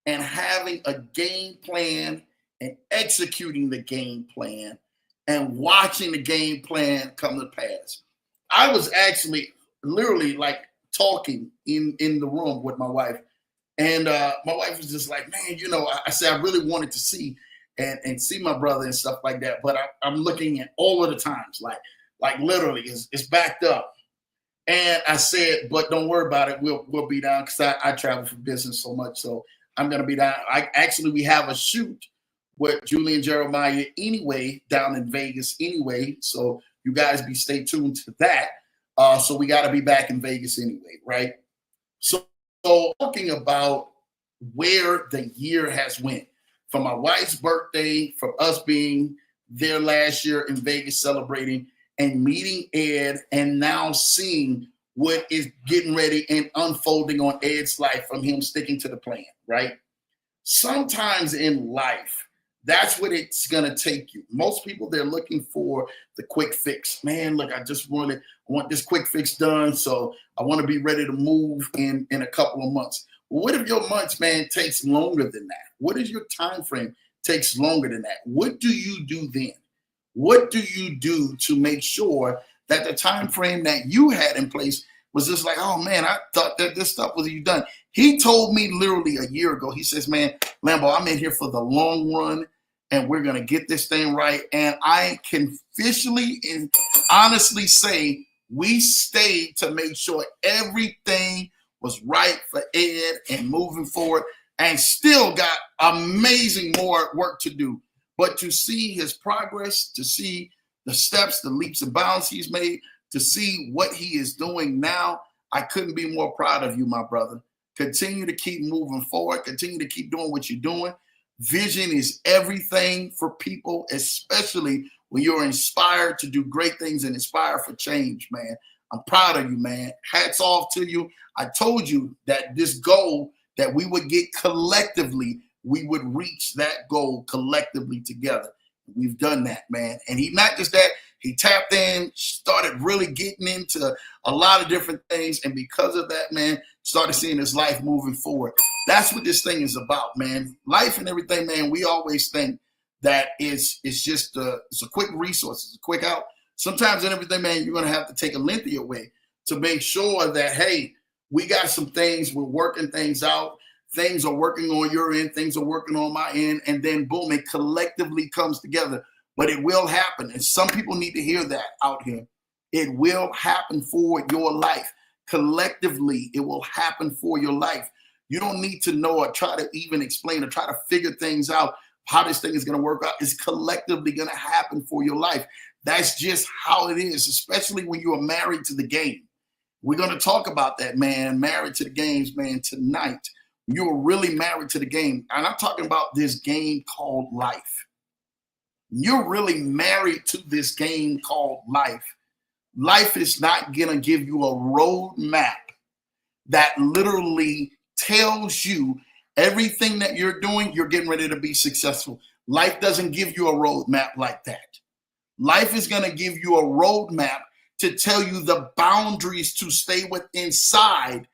and having a game plan and executing the game plan and watching the game plan come to pass. I was actually literally like talking in the room with my wife. And my wife was just like, man, you know, I said I really wanted to see and see my brother and stuff like that. But I'm looking at all of the times, like literally it's backed up. And I said, but don't worry about it. We'll be down because I travel for business so much. So I'm going to be down. We have a shoot with Julian Jeremiah anyway down in Vegas anyway. So you guys stay tuned to that. So we got to be back in Vegas anyway, right? So talking about where the year has went, from my wife's birthday, from us being there last year in Vegas celebrating and meeting Ed, and now seeing what is getting ready and unfolding on Ed's life from him sticking to the plan, right? Sometimes in life, that's what it's going to take you. Most people, they're looking for the quick fix. Man, look, I want this quick fix done, so I want to be ready to move in a couple of months. Well, what if your months, man, takes longer than that? What if your time frame takes longer than that? What do you do then? What do you do to make sure that the time frame that you had in place was just like, oh man, I thought that this stuff was you done. He told me literally a year ago, he says, man, Lambo, I'm in here for the long run and we're going to get this thing right. And I can officially and honestly say we stayed to make sure everything was right for Ed and moving forward, and still got amazing more work to do. But to see his progress, to see the steps, the leaps and bounds he's made, to see what he is doing now, I couldn't be more proud of you, my brother. Continue to keep moving forward. Continue to keep doing what you're doing. Vision is everything for people, especially when you're inspired to do great things and inspire for change, man. I'm proud of you, man. Hats off to you. I told you that this goal that we would get collectively, we would reach that goal collectively together. We've done that, man. And he not just that, he tapped in, started really getting into a lot of different things. And because of that, man, started seeing his life moving forward. That's what this thing is about, man. Life and everything, man, we always think that it's just it's a quick resource, it's a quick out. Sometimes in everything, man, you're going to have to take a lengthier way to make sure that, hey, we got some things, we're working things out. Things are working on your end, things are working on my end, and then boom, it collectively comes together. But it will happen, and some people need to hear that out here. It will happen for your life. Collectively, it will happen for your life. You don't need to know or try to even explain or try to figure things out how this thing is going to work out. It's collectively going to happen for your life. That's just how it is, especially when you are married to the game. We're going to talk about that, man, married to the games, man, tonight. You're really married to the game. And I'm talking about this game called life. You're really married to this game called life. Life is not going to give you a roadmap that literally tells you everything that you're doing, you're getting ready to be successful. Life doesn't give you a roadmap like that. Life is going to give you a roadmap to tell you the boundaries to stay with inside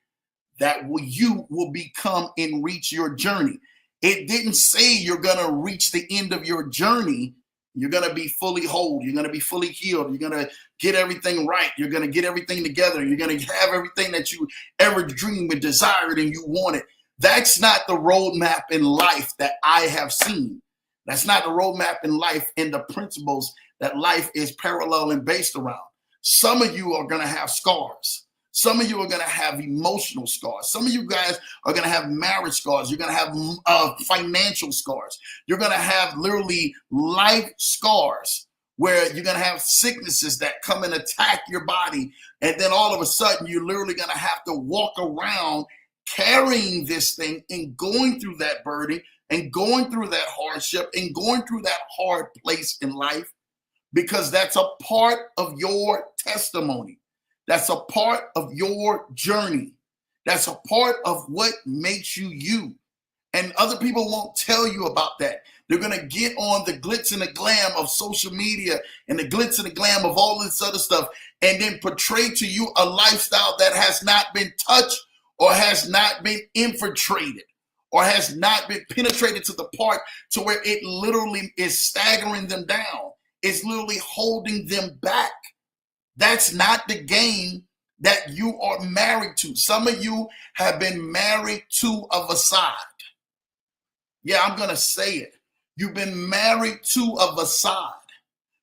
that you will become and reach your journey. It didn't say you're going to reach the end of your journey. You're going to be fully whole. You're going to be fully healed. You're going to get everything right. You're going to get everything together. You're going to have everything that you ever dreamed and desired and you wanted. That's not the roadmap in life that I have seen. That's not the roadmap in life and the principles that life is parallel and based around. Some of you are going to have scars. Some of you are going to have emotional scars. Some of you guys are going to have marriage scars. You're going to have financial scars. You're going to have literally life scars where you're going to have sicknesses that come and attack your body. And then all of a sudden, you're literally going to have to walk around carrying this thing and going through that burden and going through that hardship and going through that hard place in life, because that's a part of your testimony. That's a part of your journey. That's a part of what makes you you. And other people won't tell you about that. They're going to get on the glitz and the glam of social media and the glitz and the glam of all this other stuff and then portray to you a lifestyle that has not been touched or has not been infiltrated or has not been penetrated to the part to where it literally is staggering them down. It's literally holding them back. That's not the game that you are married to. Some of you have been married to a facade. Yeah, I'm going to say it. You've been married to a facade.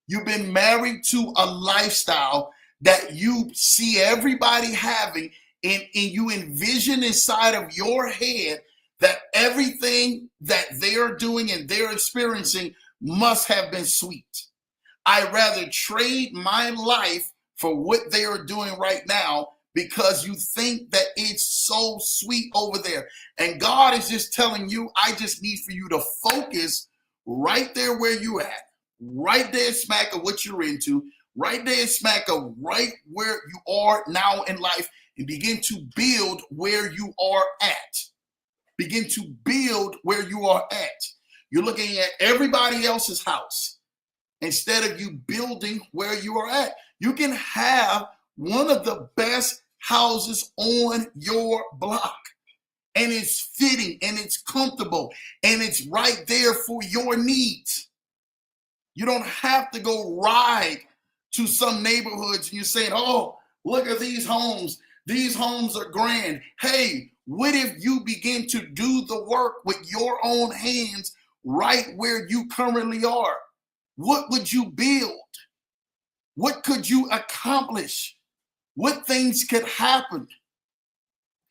You've been married to a lifestyle that you see everybody having, and you envision inside of your head that everything that they're doing and they're experiencing must have been sweet. I'd rather trade my life for what they are doing right now because you think that it's so sweet over there. And God is just telling you, I just need for you to focus right there where you at, right there smack of what you're into, right there smack of right where you are now in life, and begin to build where you are at. Begin to build where you are at. You're looking at everybody else's house instead of you building where you are at. You can have one of the best houses on your block, and it's fitting and it's comfortable and it's right there for your needs. You don't have to go ride to some neighborhoods and you're saying, oh, look at these homes. These homes are grand. Hey, what if you begin to do the work with your own hands right where you currently are? What would you build? What could you accomplish? What things could happen?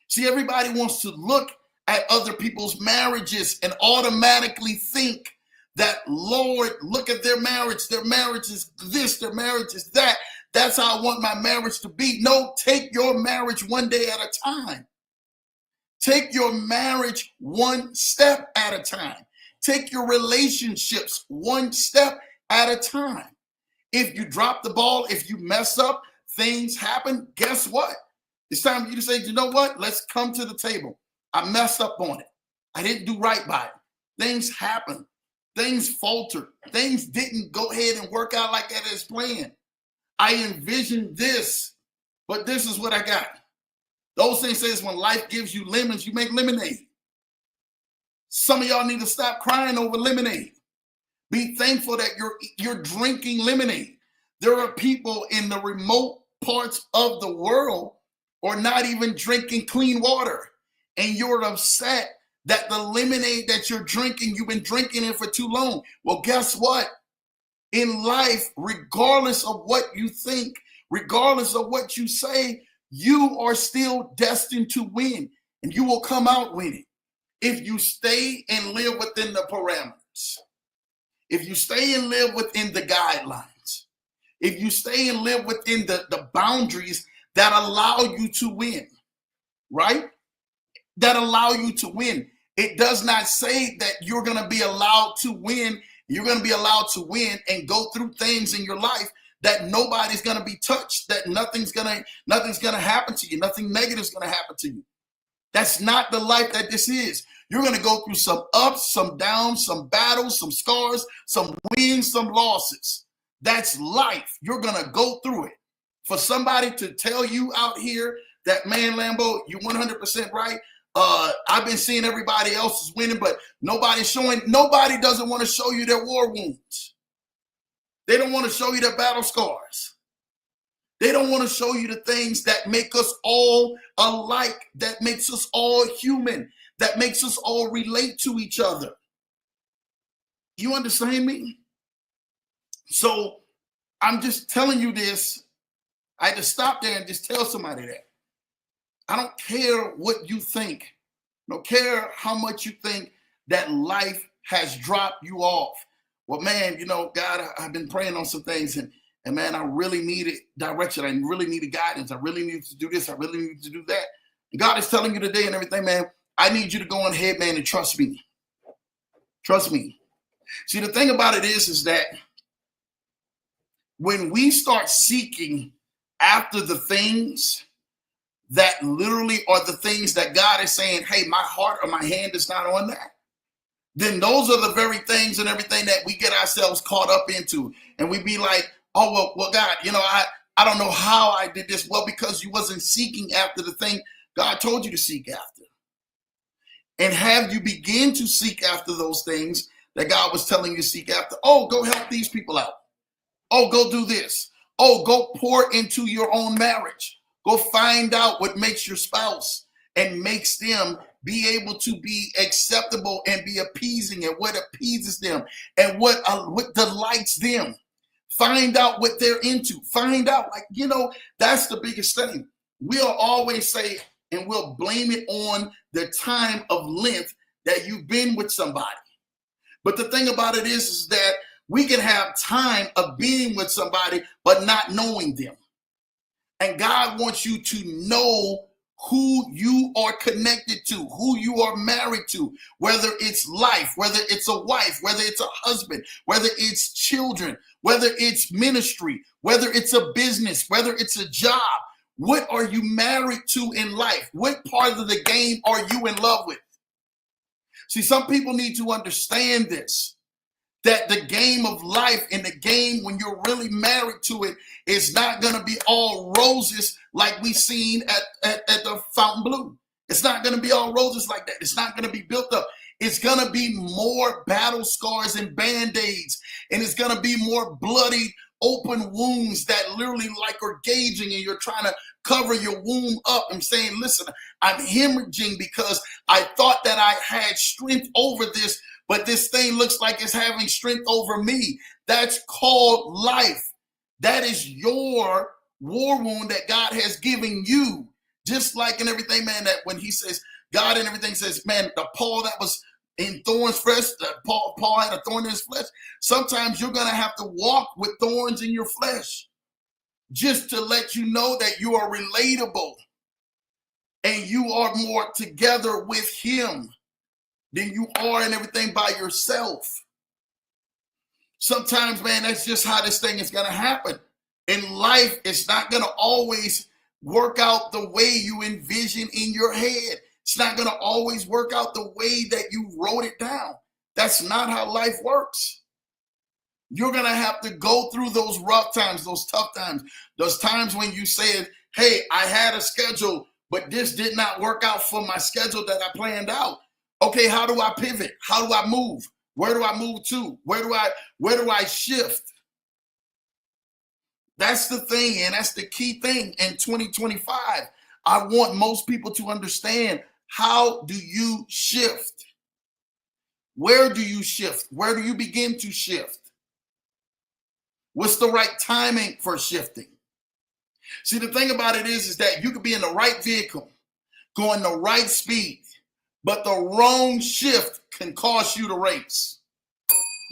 See, everybody wants to look at other people's marriages and automatically think that, Lord, look at their marriage. Their marriage is this, their marriage is that. That's how I want my marriage to be. No, take your marriage one day at a time. Take your marriage one step at a time. Take your relationships one step at a time. If you drop the ball, if you mess up, things happen. Guess what? It's time for you to say, you know what? Let's come to the table. I messed up on it. I didn't do right by it. Things happen. Things faltered. Things didn't go ahead and work out like that as planned. I envisioned this, but this is what I got. Those things says when life gives you lemons, you make lemonade. Some of y'all need to stop crying over lemonade. Be thankful that you're drinking lemonade. There are people in the remote parts of the world or not even drinking clean water, and you're upset that the lemonade that you're drinking, you've been drinking it for too long. Well, guess what? In life, regardless of what you think, regardless of what you say, you are still destined to win, and you will come out winning if you stay and live within the parameters. If you stay and live within the guidelines, if you stay and live within the boundaries that allow you to win, right? That allow you to win. It does not say that you're going to be allowed to win. You're going to be allowed to win and go through things in your life that nobody's going to be touched, that nothing's going to happen to you. Nothing negative is going to happen to you. That's not the life that this is. You're going to go through some ups, some downs, some battles, some scars, some wins, some losses. That's life. You're going to go through it. For somebody to tell you out here that, man, Lambo, you're 100% right. I've been seeing everybody else is winning, but nobody doesn't want to show you their war wounds. They don't want to show you their battle scars. They don't want to show you the things that make us all alike, that makes us all human, that makes us all relate to each other. You understand me? So I'm just telling you this. I had to stop there and just tell somebody that. I don't care what you think. I don't care how much you think that life has dropped you off. Well, man, you know, God, I've been praying on some things, and man, I really needed direction. I really needed guidance. I really needed to do this. I really needed to do that. And God is telling you today and everything, man, I need you to go on ahead, man, and trust me. Trust me. See, the thing about it is that when we start seeking after the things that literally are the things that God is saying, hey, my heart or my hand is not on that, then those are the very things and everything that we get ourselves caught up into. And we be like, oh, well, God, you know, I don't know how I did this. Well, because you wasn't seeking after the thing God told you to seek after. And have you begin to seek after those things that God was telling you to seek after? Oh, go help these people out. Oh, go do this. Oh, go pour into your own marriage. Go find out what makes your spouse and makes them be able to be acceptable and be appeasing, and what appeases them and what delights them. Find out what they're into. Find out, like, you know, that's the biggest thing. We'll always say, and we'll blame it on the time of length that you've been with somebody. But the thing about it is that we can have time of being with somebody, but not knowing them. And God wants you to know who you are connected to, who you are married to, whether it's life, whether it's a wife, whether it's a husband, whether it's children, whether it's ministry, whether it's a business, whether it's a job. What are you married to in life? What part of the game are you in love with? See, some people need to understand this, that the game of life and the game when you're really married to it is not going to be all roses like we seen at the Fontainebleau. It's not going to be all roses like that. It's not going to be built up. It's going to be more battle scars and band-aids, and it's going to be more bloody open wounds that literally like are gauging, and you're trying to cover your womb up and saying, listen, I'm hemorrhaging because I thought that I had strength over this, but this thing looks like it's having strength over me. That's called life. That is your war wound that God has given you. Just like in everything, man, that when he says, God and everything says, man, the Paul that was in thorns flesh, Paul had a thorn in his flesh. Sometimes you're going to have to walk with thorns in your flesh just to let you know that you are relatable and you are more together with him than you are in everything by yourself. Sometimes, man, that's just how this thing is going to happen. In life, it's not going to always work out the way you envision in your head. It's not going to always work out the way that you wrote it down. That's not how life works. You're going to have to go through those rough times, those tough times, those times when you said, hey, I had a schedule, but this did not work out for my schedule that I planned out. Okay, how do I pivot? How do I move? Where do I move to? Where do I shift? That's the thing, and that's the key thing in 2025. I want most people to understand, how do you shift? Where do you shift? Where do you begin to shift? What's the right timing for shifting? See, the thing about it is that you could be in the right vehicle, going the right speed, but the wrong shift can cost you the race.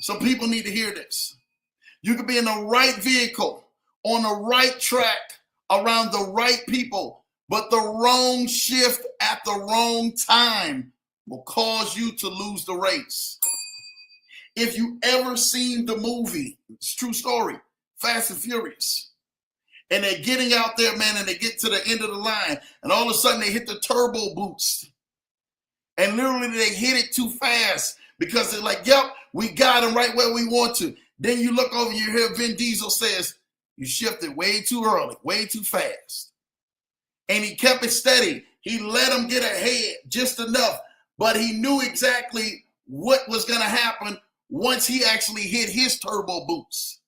So people need to hear this. You could be in the right vehicle, on the right track, around the right people, but the wrong shift at the wrong time will cause you to lose the race. If you ever seen the movie, it's a true story, Fast and Furious, and they're getting out there, man, and they get to the end of the line, and all of a sudden they hit the turbo boost. And literally they hit it too fast because they're like, yep, we got him right where we want to. Then you look over, you hear Vin Diesel says, you shifted way too early, way too fast. And he kept it steady. He let him get ahead just enough, but he knew exactly what was going to happen once he actually hit his turbo boost.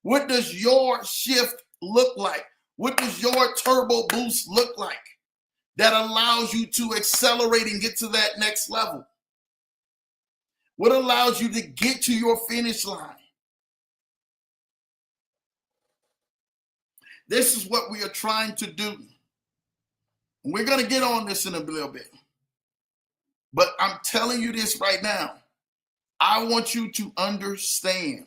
What does your shift look like? What does your turbo boost look like that allows you to accelerate and get to that next level? What allows you to get to your finish line? This is what we are trying to do. And we're going to get on this in a little bit. But I'm telling you this right now. I want you to understand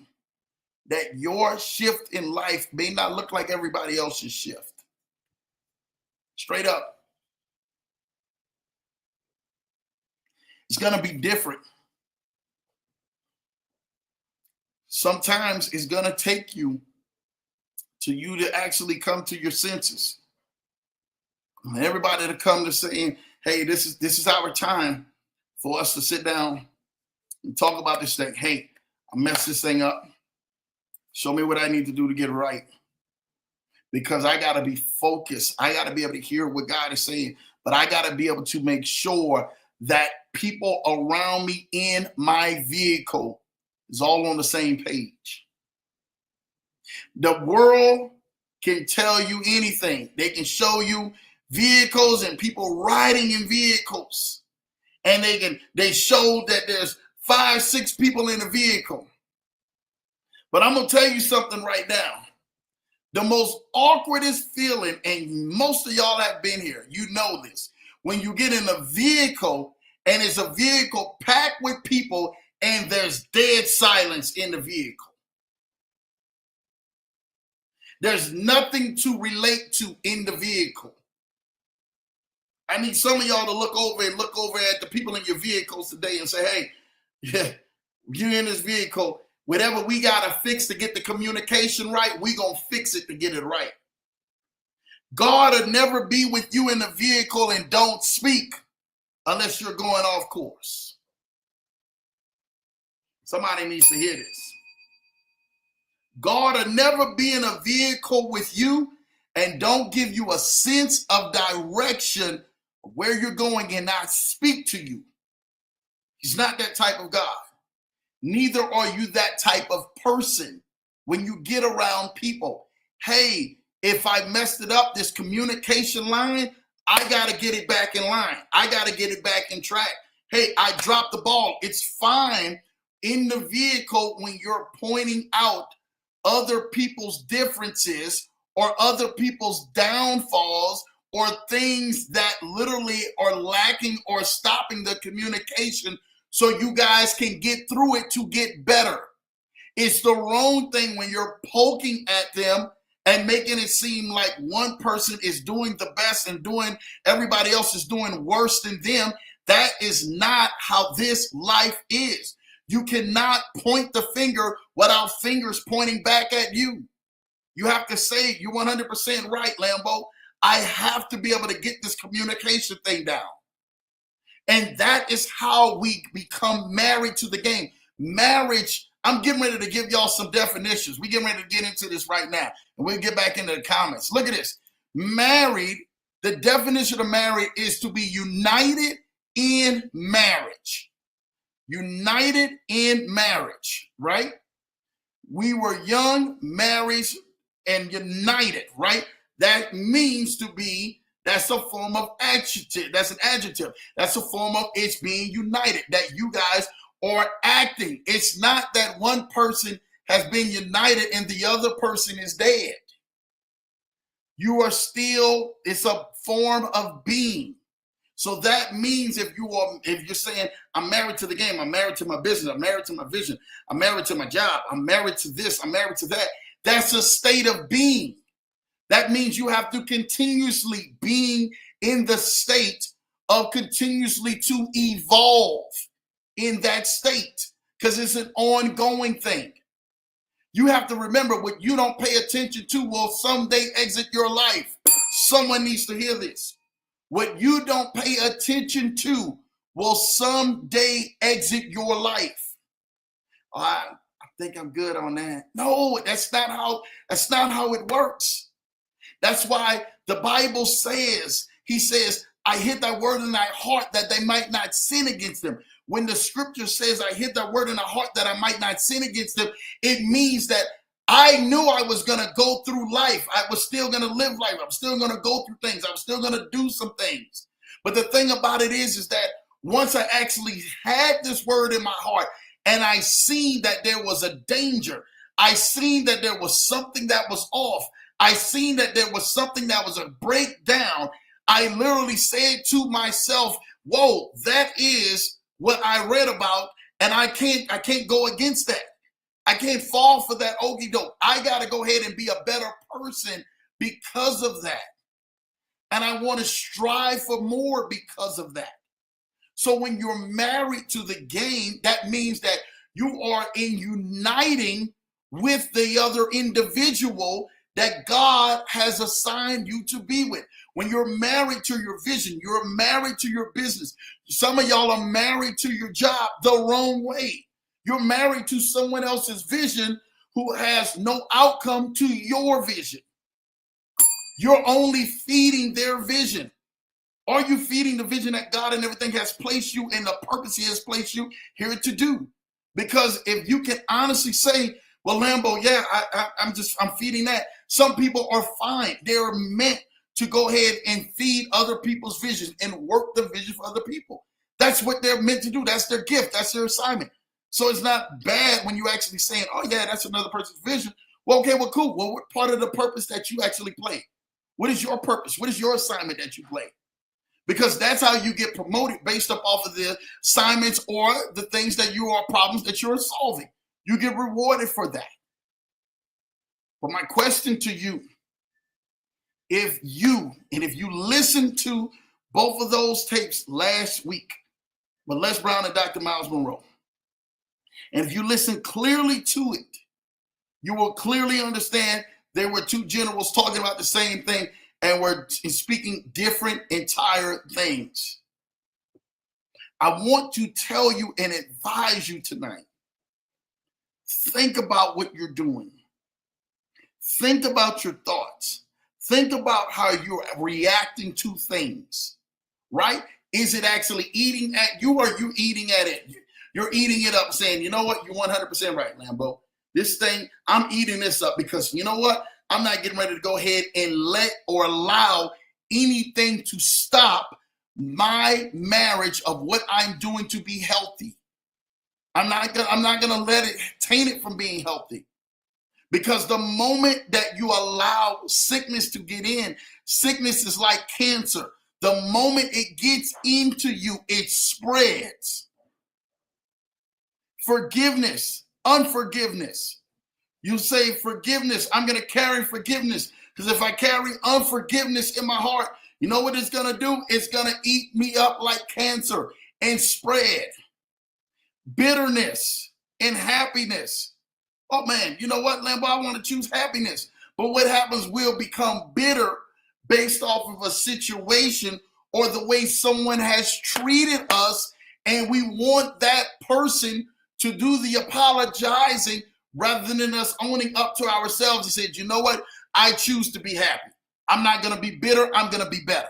that your shift in life may not look like everybody else's shift. Straight up. It's going to be different. Sometimes it's going to take you to actually come to your senses. And everybody to come to saying, hey, this is our time for us to sit down and talk about this thing. Hey, I messed this thing up. Show me what I need to do to get it right. Because I got to be focused. I got to be able to hear what God is saying. But I got to be able to make sure that people around me in my vehicle is all on the same page. The world can tell you anything. They can show you vehicles and people riding in vehicles. And they show that there's 5, 6 people in a vehicle. But I'm going to tell you something right now. The most awkwardest feeling, and most of y'all have been here, you know this, when you get in a vehicle and it's a vehicle packed with people and there's dead silence in the vehicle. There's nothing to relate to in the vehicle. I need some of y'all to look over at the people in your vehicles today and say, hey, yeah, you're in this vehicle. Whatever we got to fix to get the communication right, we going to fix it to get it right. God will never be with you in the vehicle and don't speak unless you're going off course. Somebody needs to hear this. God will never be in a vehicle with you and don't give you a sense of direction of where you're going and not speak to you. He's not that type of God. Neither are you that type of person when you get around people. Hey, if I messed it up, this communication line, I got to get it back in line. I got to get it back in track. Hey, I dropped the ball. It's fine in the vehicle when you're pointing out other people's differences or other people's downfalls or things that literally are lacking or stopping the communication so you guys can get through it to get better. It's the wrong thing when you're poking at them and making it seem like one person is doing the best and everybody else is doing worse than them. That is not how this life is. You cannot point the finger without fingers pointing back at you. You have to say, you're 100% right, Lambo. I have to be able to get this communication thing down. And that is how we become married to the game. Marriage, I'm getting ready to give y'all some definitions. We're getting ready to get into this right now. And we'll get back into the comments. Look at this. Married, the definition of married is to be united in marriage. United in marriage, right? We were young, married, and united, right? That means to be, that's a form of adjective. That's an adjective. That's a form of it's being united, that you guys are acting. It's not that one person has been united and the other person is dead. You are still, it's a form of being. So that means if you're saying, I'm married to the game, I'm married to my business, I'm married to my vision, I'm married to my job, I'm married to this, I'm married to that, that's a state of being. That means you have to continuously be in the state of continuously to evolve in that state because it's an ongoing thing. You have to remember what you don't pay attention to will someday exit your life. Someone needs to hear this. What you don't pay attention to will someday exit your life. Oh, I think I'm good on that. No, that's not how it works. That's why the Bible says, he says, I hid thy word in thy heart that they might not sin against them. When the scripture says I hid thy word in thy heart that I might not sin against them, it means that I knew I was going to go through life. I was still going to live life. I'm still going to go through things. I'm still going to do some things. But the thing about it is that once I actually had this word in my heart and I seen that there was a danger, I seen that there was something that was off, I seen that there was something that was a breakdown, I literally said to myself, whoa, that is what I read about, and I can't go against that. I can't fall for that okie doke. I got to go ahead and be a better person because of that. And I want to strive for more because of that. So when you're married to the game, that means that you are in uniting with the other individual that God has assigned you to be with. When you're married to your vision, you're married to your business. Some of y'all are married to your job the wrong way. You're married to someone else's vision who has no outcome to your vision. You're only feeding their vision. Are you feeding the vision that God and everything has placed you and the purpose he has placed you here to do? Because if you can honestly say, well, Lambo, yeah, I'm feeding that. Some people are fine. They're meant to go ahead and feed other people's visions and work the vision for other people. That's what they're meant to do. That's their gift. That's their assignment. So it's not bad when you're actually saying, oh, yeah, that's another person's vision. Well, okay, well, cool. Well, what part of the purpose that you actually play? What is your purpose? What is your assignment that you play? Because that's how you get promoted, based up off of the assignments or the things that you are, problems that you're solving. You get rewarded for that. But my question to you, if you listen to both of those tapes last week with Les Brown and Dr. Miles Monroe, and if you listen clearly to it, you will clearly understand there were two generals talking about the same thing and were speaking different entire things. I want to tell you and advise you tonight. Think about what you're doing. Think about your thoughts. Think about how you're reacting to things, right? Is it actually eating at you, or are you eating at it? You're eating it up, saying, you know what? You're 100% right, Lambo. This thing, I'm eating this up because you know what? I'm not getting ready to go ahead and let or allow anything to stop my marriage of what I'm doing to be healthy. I'm not gonna let it taint it from being healthy. Because the moment that you allow sickness to get in, sickness is like cancer. The moment it gets into you, it spreads. Forgiveness, unforgiveness. You say forgiveness, I'm going to carry forgiveness. Because if I carry unforgiveness in my heart, you know what it's going to do? It's going to eat me up like cancer and spread. Bitterness and happiness. Oh man, you know what, Lambo? I want to choose happiness. But what happens, we'll become bitter based off of a situation or the way someone has treated us. And we want that person to do the apologizing rather than us owning up to ourselves and said, you know what? I choose to be happy. I'm not going to be bitter. I'm going to be better.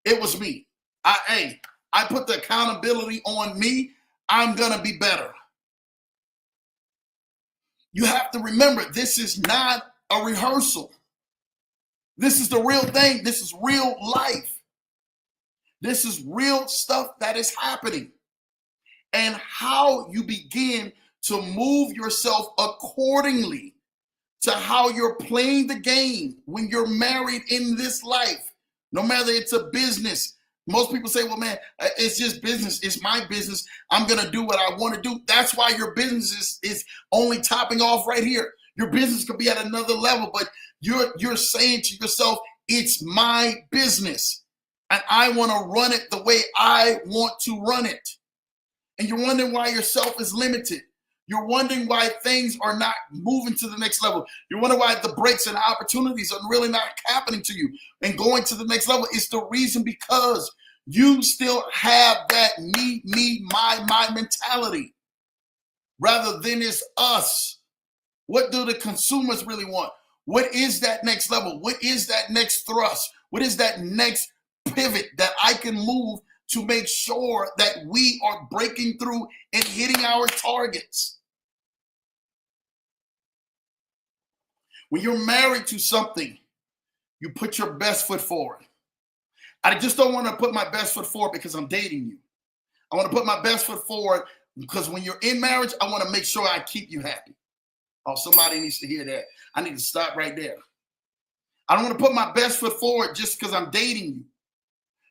It was me. I put the accountability on me. I'm going to be better. You have to remember, this is not a rehearsal. This is the real thing. This is real life. This is real stuff that is happening. And how you begin to move yourself accordingly to how you're playing the game when you're married in this life, no matter it's a business. Most people say, well, man, it's just business. It's my business. I'm going to do what I want to do. That's why your business is only topping off right here. Your business could be at another level, but you're saying to yourself, it's my business and I want to run it the way I want to run it. And you're wondering why yourself is limited. You're wondering why things are not moving to the next level. You're wondering why the breaks and opportunities are really not happening to you and going to the next level. It's the reason because you still have that me, my mentality rather than it's us. What do the consumers really want? What is that next level? What is that next thrust? What is that next pivot that I can move to make sure that we are breaking through and hitting our targets? When you're married to something, you put your best foot forward. I just don't want to put my best foot forward because I'm dating you. I want to put my best foot forward because when you're in marriage, I want to make sure I keep you happy. Oh, somebody needs to hear that. I need to stop right there. I don't want to put my best foot forward just because I'm dating you.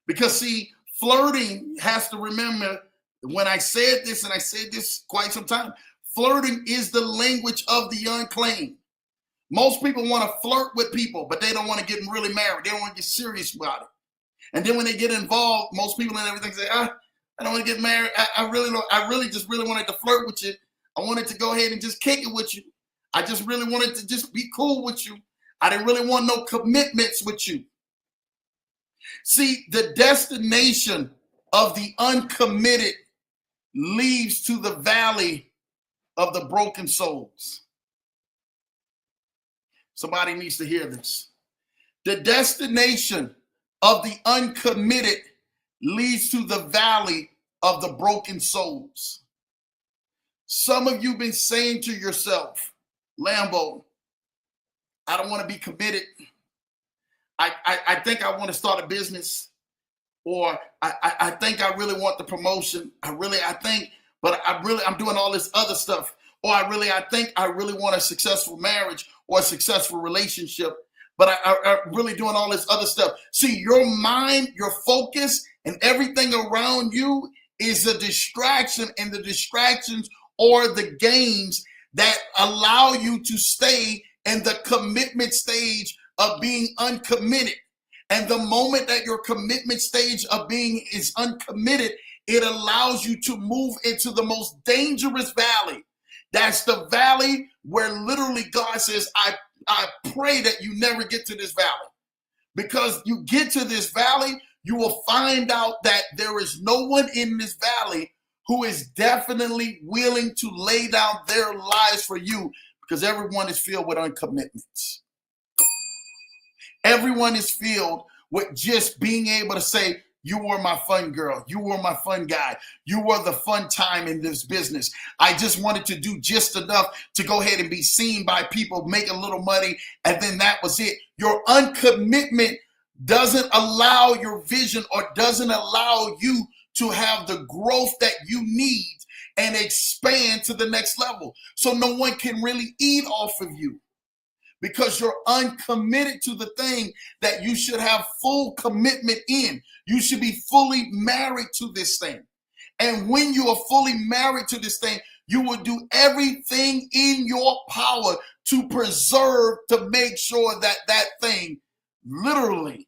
Because see, flirting has to remember, when I said this, and I said this quite some time, flirting is the language of the unclean. Most people want to flirt with people, but they don't want to get really married. They don't want to get serious about it. And then when they get involved, most people and everything say, I don't want to get married. I really just wanted to flirt with you. I wanted to go ahead and just kick it with you. I just really wanted to just be cool with you. I didn't really want no commitments with you. See, the destination of the uncommitted leads to the valley of the broken souls. Somebody needs to hear this. The destination of the uncommitted leads to the valley of the broken souls. Some of you have been saying to yourself, Lambo, I don't want to be committed. I think I want to start a business, or I think I really want the promotion. I'm doing all this other stuff. Or I think I really want a successful marriage or a successful relationship, but I really doing all this other stuff. See, your mind, your focus, and everything around you is a distraction, and the distractions or the games that allow you to stay in the commitment stage of being uncommitted. And the moment that your commitment stage of being is uncommitted, it allows you to move into the most dangerous valley. That's the valley where literally God says, I pray that you never get to this valley. Because you get to this valley, you will find out that there is no one in this valley who is definitely willing to lay down their lives for you, because everyone is filled with uncommitments. Everyone is filled with just being able to say, you were my fun girl. You were my fun guy. You were the fun time in this business. I just wanted to do just enough to go ahead and be seen by people, make a little money, and then that was it. Your uncommitment doesn't allow your vision or doesn't allow you to have the growth that you need and expand to the next level. So no one can really eat off of you, because you're uncommitted to the thing that you should have full commitment in. You should be fully married to this thing. And when you are fully married to this thing, you will do everything in your power to preserve, to make sure that that thing literally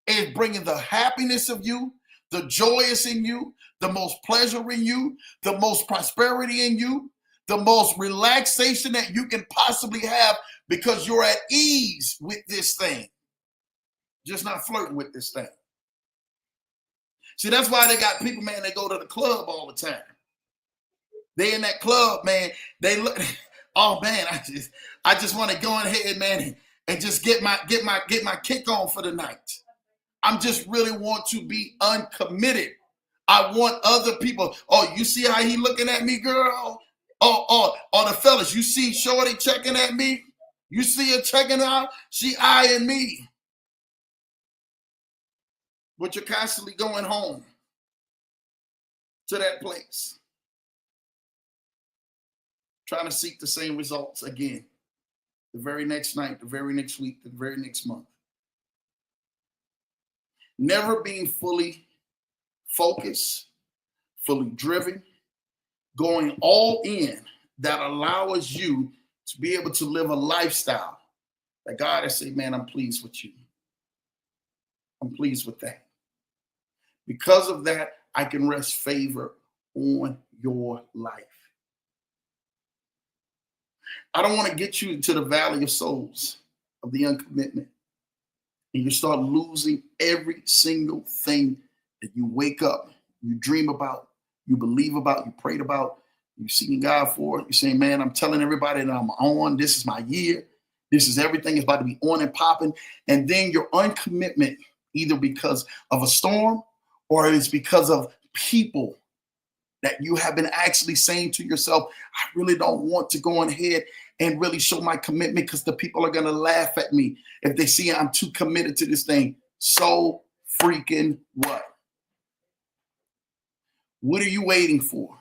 is bringing the happiness of you, the joyous in you, the most pleasure in you, the most prosperity in you, the most relaxation that you can possibly have, because you're at ease with this thing. Just not flirting with this thing. See, that's why they got people, man, they go to the club all the time. They in that club, man, they look, oh man, I just want to go ahead, man, and just get my kick on for the night. I'm just really want to be uncommitted. I want other people. Oh, you see how he looking at me, girl? Oh, the fellas, you see Shorty checking at me? You see her checking out? She eyeing me. But you're constantly going home to that place, trying to seek the same results again. The very next night, the very next week, the very next month. Never being fully focused, fully driven, going all in, that allows you to be able to live a lifestyle that God has said, man, I'm pleased with you. I'm pleased with that. Because of that, I can rest favor on your life. I don't want to get you to the valley of souls of the uncommitment, and you start losing every single thing that you wake up, you dream about, you believe about, you prayed about, you're seeking God for. You're saying, man, I'm telling everybody that I'm on. This is my year. This is everything is about to be on and popping. And then your uncommitment, either because of a storm or it's because of people that you have been actually saying to yourself, I really don't want to go on ahead and really show my commitment, because the people are going to laugh at me if they see I'm too committed to this thing. So freaking what? What are you waiting for?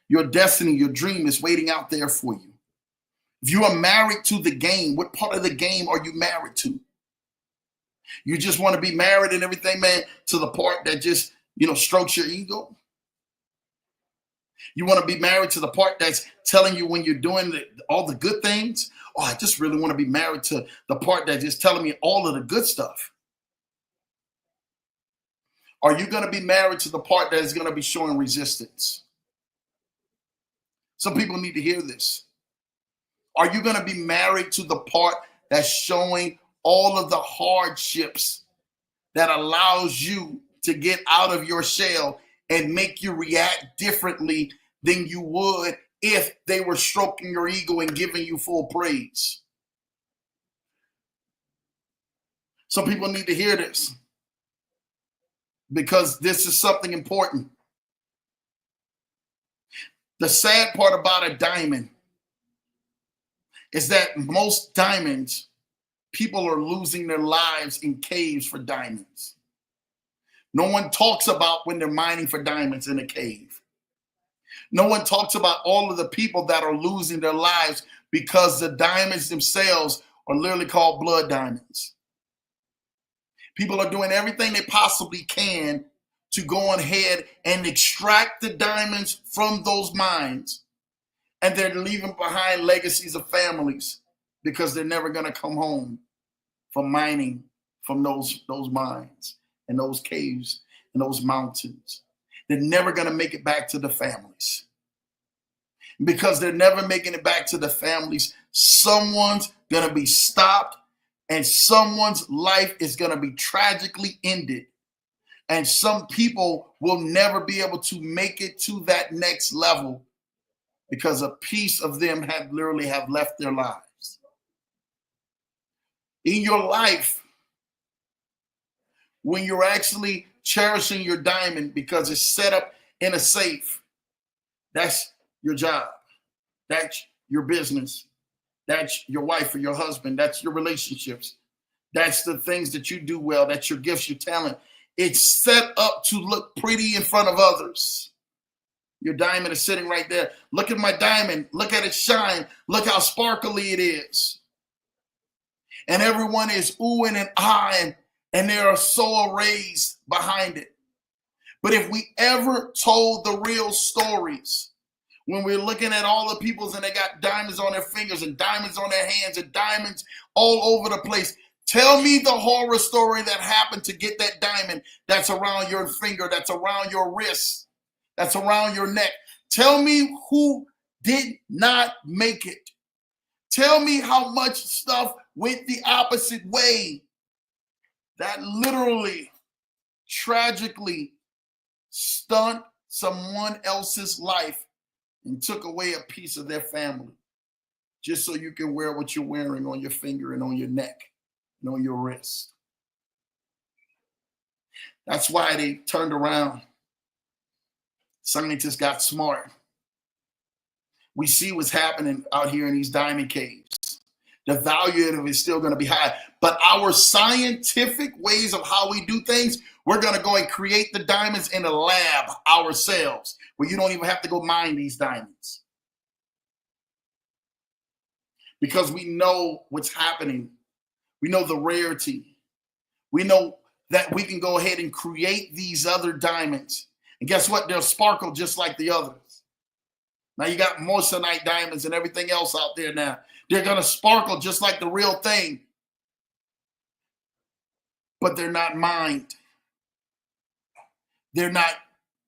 Your destiny, your dream is waiting out there for you. If you are married to the game, what part of the game are you married to? You just want to be married and everything, man, to the part that just, strokes your ego? You want to be married to the part that's telling you when you're doing all the good things? Oh, I just really want to be married to the part that's just telling me all of the good stuff. Are you going to be married to the part that is going to be showing resistance? Some people need to hear this. Are you going to be married to the part that's showing all of the hardships that allows you to get out of your shell and make you react differently than you would if they were stroking your ego and giving you full praise? Some people need to hear this, because this is something important. The sad part about a diamond is that most diamonds, people are losing their lives in caves for diamonds. No one talks about when they're mining for diamonds in a cave. No one talks about all of the people that are losing their lives because the diamonds themselves are literally called blood diamonds. People are doing everything they possibly can to go ahead and extract the diamonds from those mines. And they're leaving behind legacies of families because they're never going to come home from mining from those mines and those caves and those mountains. They're never going to make it back to the families. Because they're never making it back to the families, someone's going to be stopped and someone's life is going to be tragically ended. And some people will never be able to make it to that next level because a piece of them have literally have left their lives. In your life, when you're actually cherishing your diamond because it's set up in a safe, that's your job. That's your business. That's your wife or your husband. That's your relationships. That's the things that you do well. That's your gifts, your talent. It's set up to look pretty in front of others. Your diamond is sitting right there. Look at my diamond. Look at it shine. Look how sparkly it is. And everyone is oohing and eyeing, and they are so amazed behind it. But if we ever told the real stories, when we're looking at all the peoples and they got diamonds on their fingers and diamonds on their hands and diamonds all over the place, tell me the horror story that happened to get that diamond that's around your finger, that's around your wrist, that's around your neck. Tell me who did not make it. Tell me how much stuff went the opposite way that literally, tragically stunned someone else's life and took away a piece of their family just so you can wear what you're wearing on your finger and on your neck and on your wrist. That's why they turned around. Scientists got smart. We see what's happening out here in these diamond caves. The value of it is still going to be high. But our scientific ways of how we do things, we're going to go and create the diamonds in a lab ourselves, where you don't even have to go mine these diamonds. Because we know what's happening. We know the rarity. We know that we can go ahead and create these other diamonds. And guess what? They'll sparkle just like the others. Now you got moissanite diamonds and everything else out there now. They're going to sparkle just like the real thing. But they're not mined. They're not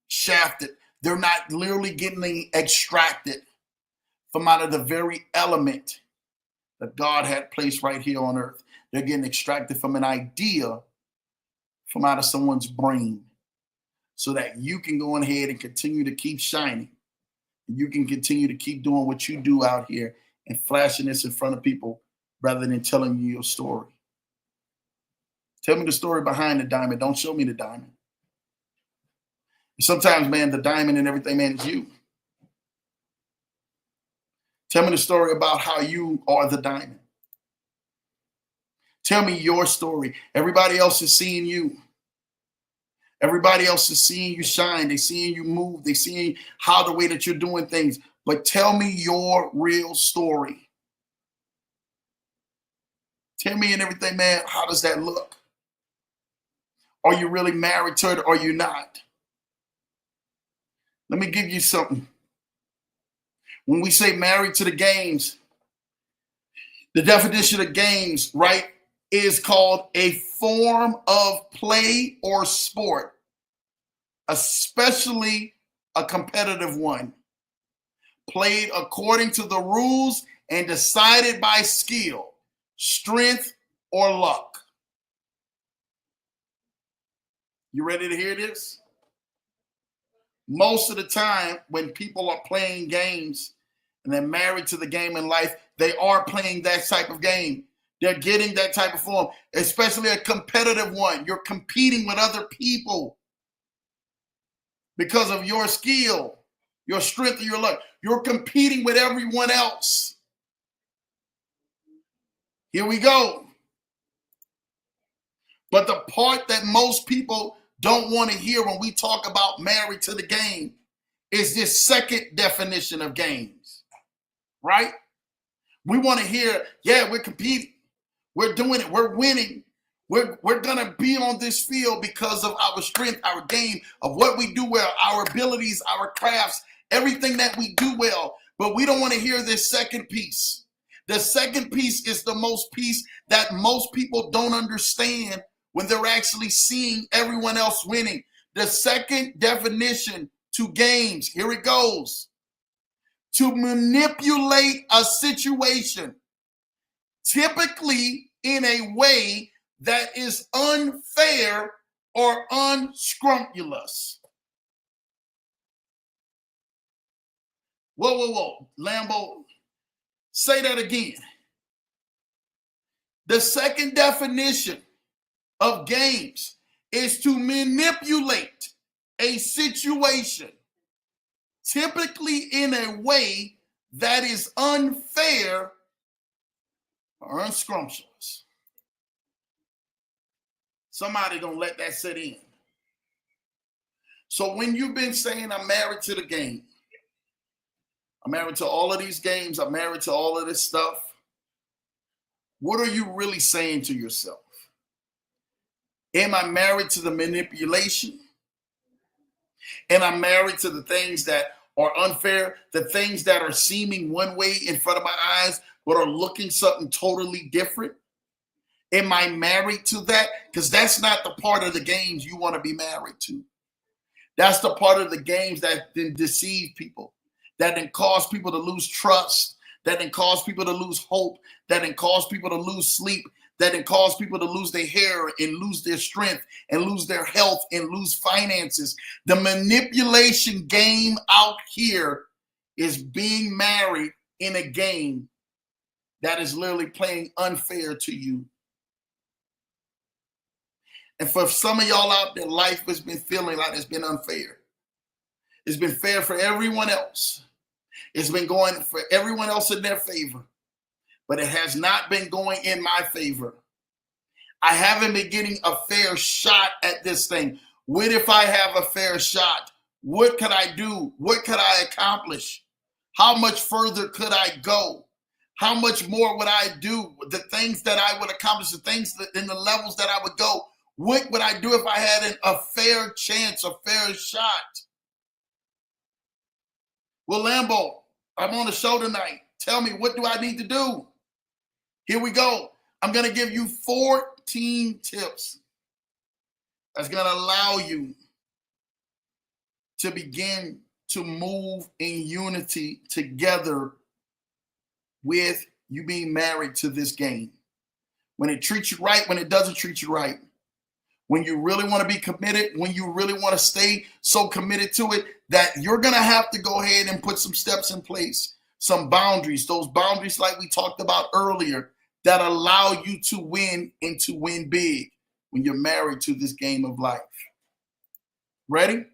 shafted. They're not literally getting extracted from out of the very element that God had placed right here on earth. They're getting extracted from an idea from out of someone's brain so that you can go ahead and continue to keep shining. You can continue to keep doing what you do out here and flashing this in front of people rather than telling you your story. Tell me the story behind the diamond. Don't show me the diamond. Sometimes, man, the diamond and everything, man, is you. Tell me the story about how you are the diamond. Tell me your story. Everybody else is seeing you. Everybody else is seeing you shine. They're seeing you move. They're seeing how the way that you're doing things. But tell me your real story. Tell me and everything, man, how does that look? Are you really married to it or are you not? Let me give you something. When we say married to the games, the definition of games, right, is called a form of play or sport, especially a competitive one, played according to the rules and decided by skill, strength, or luck. You ready to hear this? Most of the time when people are playing games and they're married to the game in life, they are playing that type of game. They're getting that type of form, especially a competitive one. You're competing with other people because of your skill, your strength, or your luck. You're competing with everyone else. Here we go. But the part that most people don't want to hear when we talk about married to the game is this second definition of games, right? We want to hear, yeah, we're competing. We're doing it. We're winning. We're going to be on this field because of our strength, our game, of what we do well, our abilities, our crafts, everything that we do well. But we don't want to hear this second piece. The second piece is the most piece that most people don't understand when they're actually seeing everyone else winning. The second definition to games, here it goes. To manipulate a situation, typically in a way that is unfair or unscrupulous. Whoa, Lambo, say that again. The second definition of games is to manipulate a situation, typically in a way that is unfair or unscrupulous. Somebody don't let that sit in. So when you've been saying, I'm married to the game, I'm married to all of these games, I'm married to all of this stuff, what are you really saying to yourself? Am I married to the manipulation? Am I married to the things that are unfair, the things that are seeming one way in front of my eyes, but are looking something totally different? Am I married to that? Because that's not the part of the games you want to be married to. That's the part of the games that then deceive people, that then cause people to lose trust, that then cause people to lose hope, that then cause people to lose sleep, that then cause people to lose their hair and lose their strength and lose their health and lose finances. The manipulation game out here is being married in a game that is literally playing unfair to you. And for some of y'all out there, life has been feeling like it's been unfair. It's been fair for everyone else. It's been going for everyone else in their favor, but it has not been going in my favor. I haven't been getting a fair shot at this thing. What if I have a fair shot? What could I do? What could I accomplish? How much further could I go? How much more would I do? The things that I would accomplish, the things that in the levels that I would go. What would I do if I had a fair chance, a fair shot? Well, Lambo, I'm on the show tonight. Tell me, what do I need to do? Here we go. I'm going to give you 14 tips that's going to allow you to begin to move in unity together with you being married to this game. When it treats you right, when it doesn't treat you right. When you really want to be committed, when you really want to stay so committed to it that you're going to have to go ahead and put some steps in place, some boundaries, those boundaries like we talked about earlier that allow you to win and to win big when you're married to this game of life. Ready?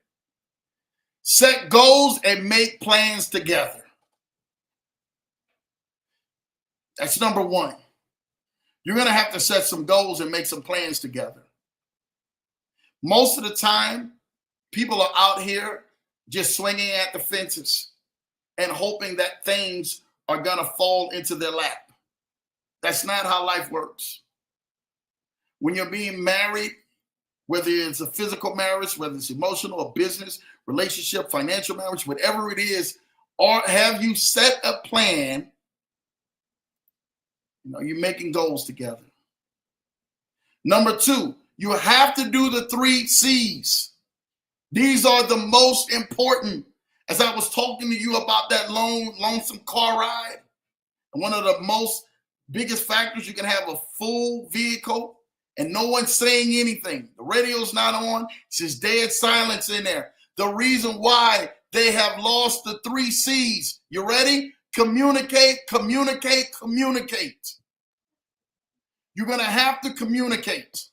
Set goals and make plans together. That's number one. You're going to have to set some goals and make some plans together. Most of the time, people are out here just swinging at the fences and hoping that things are going to fall into their lap. That's not how life works. When you're being married, whether it's a physical marriage, whether it's emotional or business, relationship, financial marriage, whatever it is, or have you set a plan? You're making goals together. Number two, you have to do the 3 C's. These are the most important. As I was talking to you about that lonesome car ride, and one of the most biggest factors, you can have a full vehicle and no one's saying anything. The radio's not on. It's just dead silence in there. The reason why they have lost the 3 C's. You ready? Communicate, communicate, communicate. You're going to have to communicate.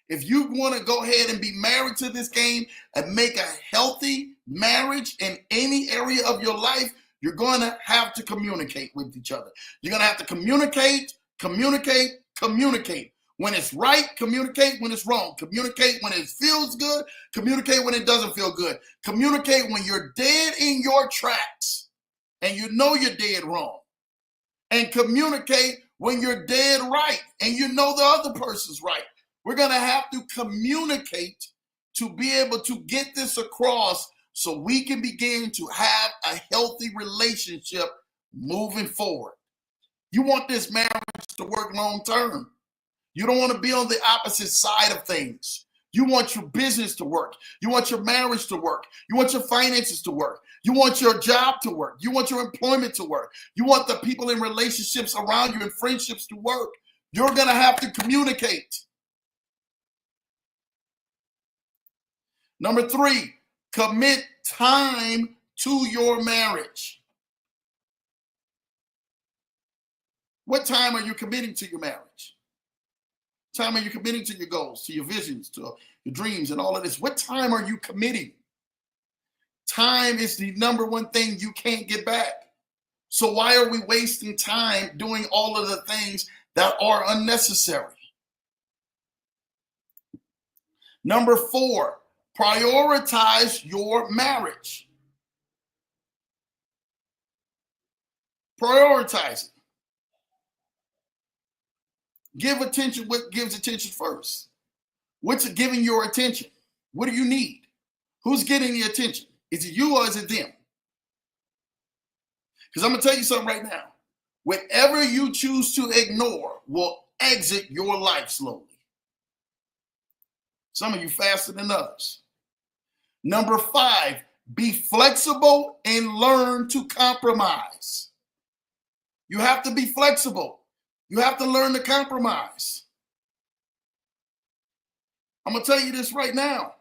If you want to go ahead and be married to this game and make a healthy marriage in any area of your life, you're going to have to communicate with each other. You're going to have to communicate, communicate, communicate. When it's right, communicate. When it's wrong, communicate. When it feels good, communicate. When it doesn't feel good, communicate. When you're dead in your tracks and you know you're dead wrong, and communicate when you're dead right and you know the other person's right. We're going to have to communicate to be able to get this across so we can begin to have a healthy relationship moving forward. You want this marriage to work long term. You don't want to be on the opposite side of things. You want your business to work. You want your marriage to work. You want your finances to work. You want your job to work. You want your employment to work. You want the people in relationships around you and friendships to work. You're going to have to communicate. Number 3, commit time to your marriage. What time are you committing to your marriage? Time are you committing to your goals, to your visions, to your dreams and all of this? What time are you committing? Time is the number one thing you can't get back. So why are we wasting time doing all of the things that are unnecessary? Number 4, prioritize your marriage. Prioritize it. Give attention what gives attention first. What's giving your attention? What do you need? Who's getting the attention? Is it you or is it them? Because I'm going to tell you something right now. Whatever you choose to ignore will exit your life slowly. Some of you faster than others. Number 5, be flexible and learn to compromise. You have to be flexible. You have to learn to compromise. I'm going to tell you this right now.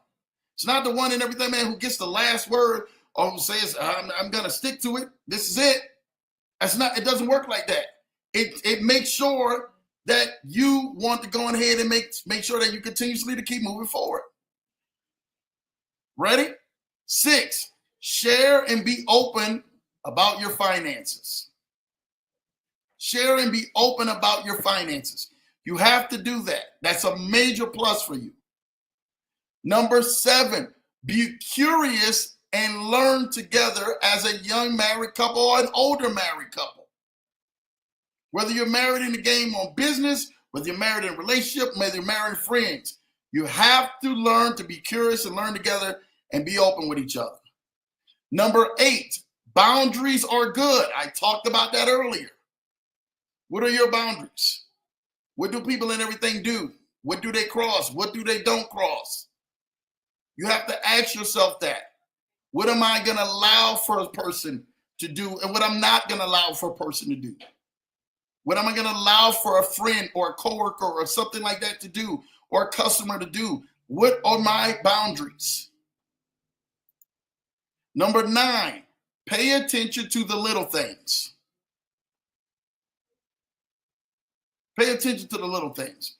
It's not the one and everything, man, who gets the last word or who says, I'm going to stick to it. This is it. That's not, it doesn't work like that. It makes sure that you want to go ahead and make sure that you continuously to keep moving forward. Ready? 6, share and be open about your finances. Share and be open about your finances. You have to do that. That's a major plus for you. Number 7, be curious and learn together as a young married couple or an older married couple. Whether you're married in the game on business, whether you're married in a relationship, whether you're married friends, you have to learn to be curious and learn together and be open with each other. Number 8, boundaries are good. I talked about that earlier. What are your boundaries? What do people and everything do? What do they cross? What do they don't cross? You have to ask yourself that. What am I going to allow for a person to do and what I'm not going to allow for a person to do? What am I going to allow for a friend or a coworker or something like that to do or a customer to do? What are my boundaries? Number 9, pay attention to the little things. Pay attention to the little things.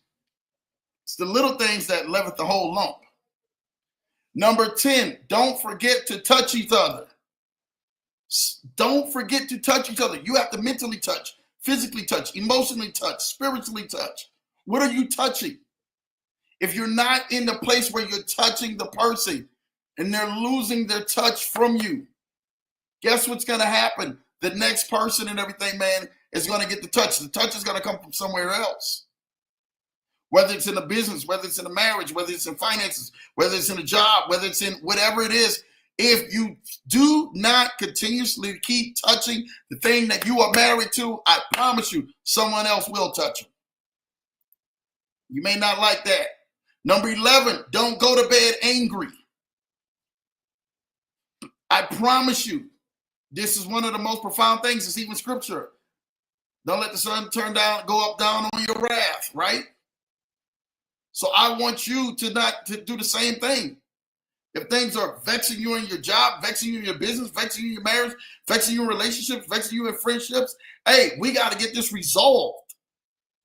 It's the little things that leaven the whole lump. Number 10, don't forget to touch each other. Don't forget to touch each other. You have to mentally touch, physically touch, emotionally touch, spiritually touch. What are you touching? If you're not in the place where you're touching the person and they're losing their touch from you, guess what's going to happen? The next person and everything, man, is going to get the touch. The touch is going to come from somewhere else. Whether it's in a business, whether it's in a marriage, whether it's in finances, whether it's in a job, whether it's in whatever it is, if you do not continuously keep touching the thing that you are married to, I promise you, someone else will touch you. You may not like that. Number 11, don't go to bed angry. I promise you, this is one of the most profound things. It's even scripture. Don't let the sun go up down on your wrath, right? So I want you to not to do the same thing. If things are vexing you in your job, vexing you in your business, vexing you in your marriage, vexing you in relationships, vexing you in friendships, hey, we got to get this resolved.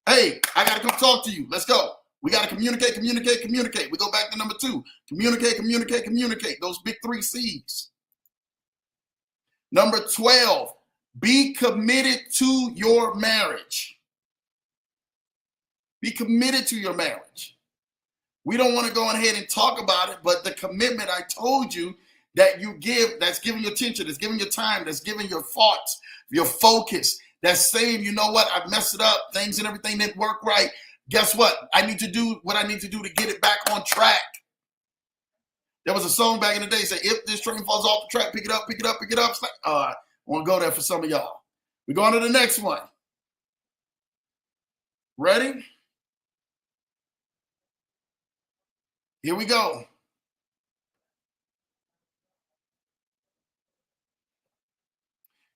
Hey, I got to come talk to you. Let's go. We got to communicate, communicate, communicate. We go back to number 2. Communicate, communicate, communicate. Those big 3 C's. Number 12, be committed to your marriage. Be committed to your marriage. We don't want to go ahead and talk about it, but the commitment I told you that you give, that's giving your attention, that's giving your time, that's giving your thoughts, your focus, that's saying, you know what, I've messed it up, things and everything didn't work right. Guess what? I need to do what I need to do to get it back on track. There was a song back in the day say, if this train falls off the track, pick it up, pick it up, pick it up. It's like, I want to go there for some of y'all. We're going to the next one. Ready? Here we go.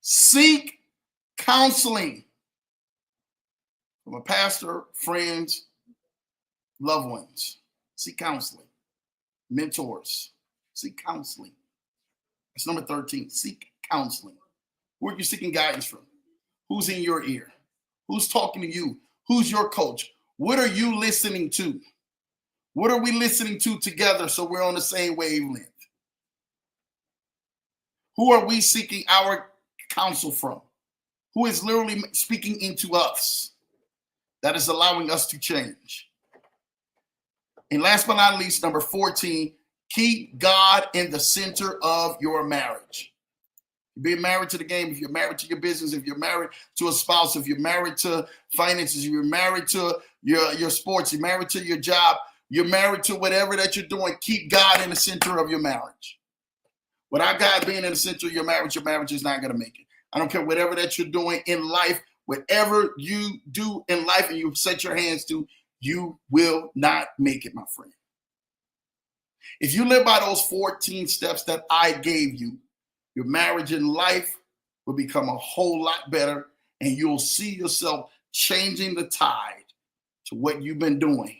Seek counseling from a pastor, friends, loved ones. Seek counseling. Mentors. Seek counseling. That's number 13. Seek counseling. Who are you seeking guidance from? Who's in your ear? Who's talking to you? Who's your coach? What are you listening to? What are we listening to together so we're on the same wavelength? Who are we seeking our counsel from? Who is literally speaking into us that is allowing us to change? And last but not least, number 14, keep God in the center of your marriage. If you're married to the game, if you're married to your business, if you're married to a spouse, if you're married to finances, if you're married to your sports, you're married to your job, you're married to whatever that you're doing, keep God in the center of your marriage. Without God being in the center of your marriage is not going to make it. I don't care whatever that you're doing in life, whatever you do in life and you set your hands to, you will not make it, my friend. If you live by those 14 steps that I gave you, your marriage and life will become a whole lot better, and you'll see yourself changing the tide to what you've been doing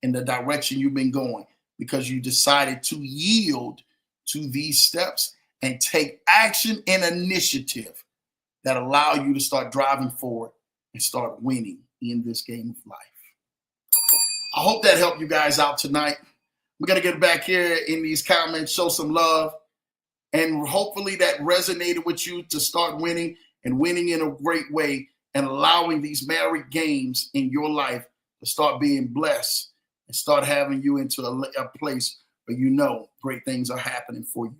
in the direction you've been going because you decided to yield to these steps and take action and initiative that allow you to start driving forward and start winning in this game of life. I hope that helped you guys out tonight. We're going to get back here in these comments, show some love, and hopefully that resonated with you to start winning and winning in a great way and allowing these married games in your life to start being blessed and start having you into a place where you know great things are happening for you.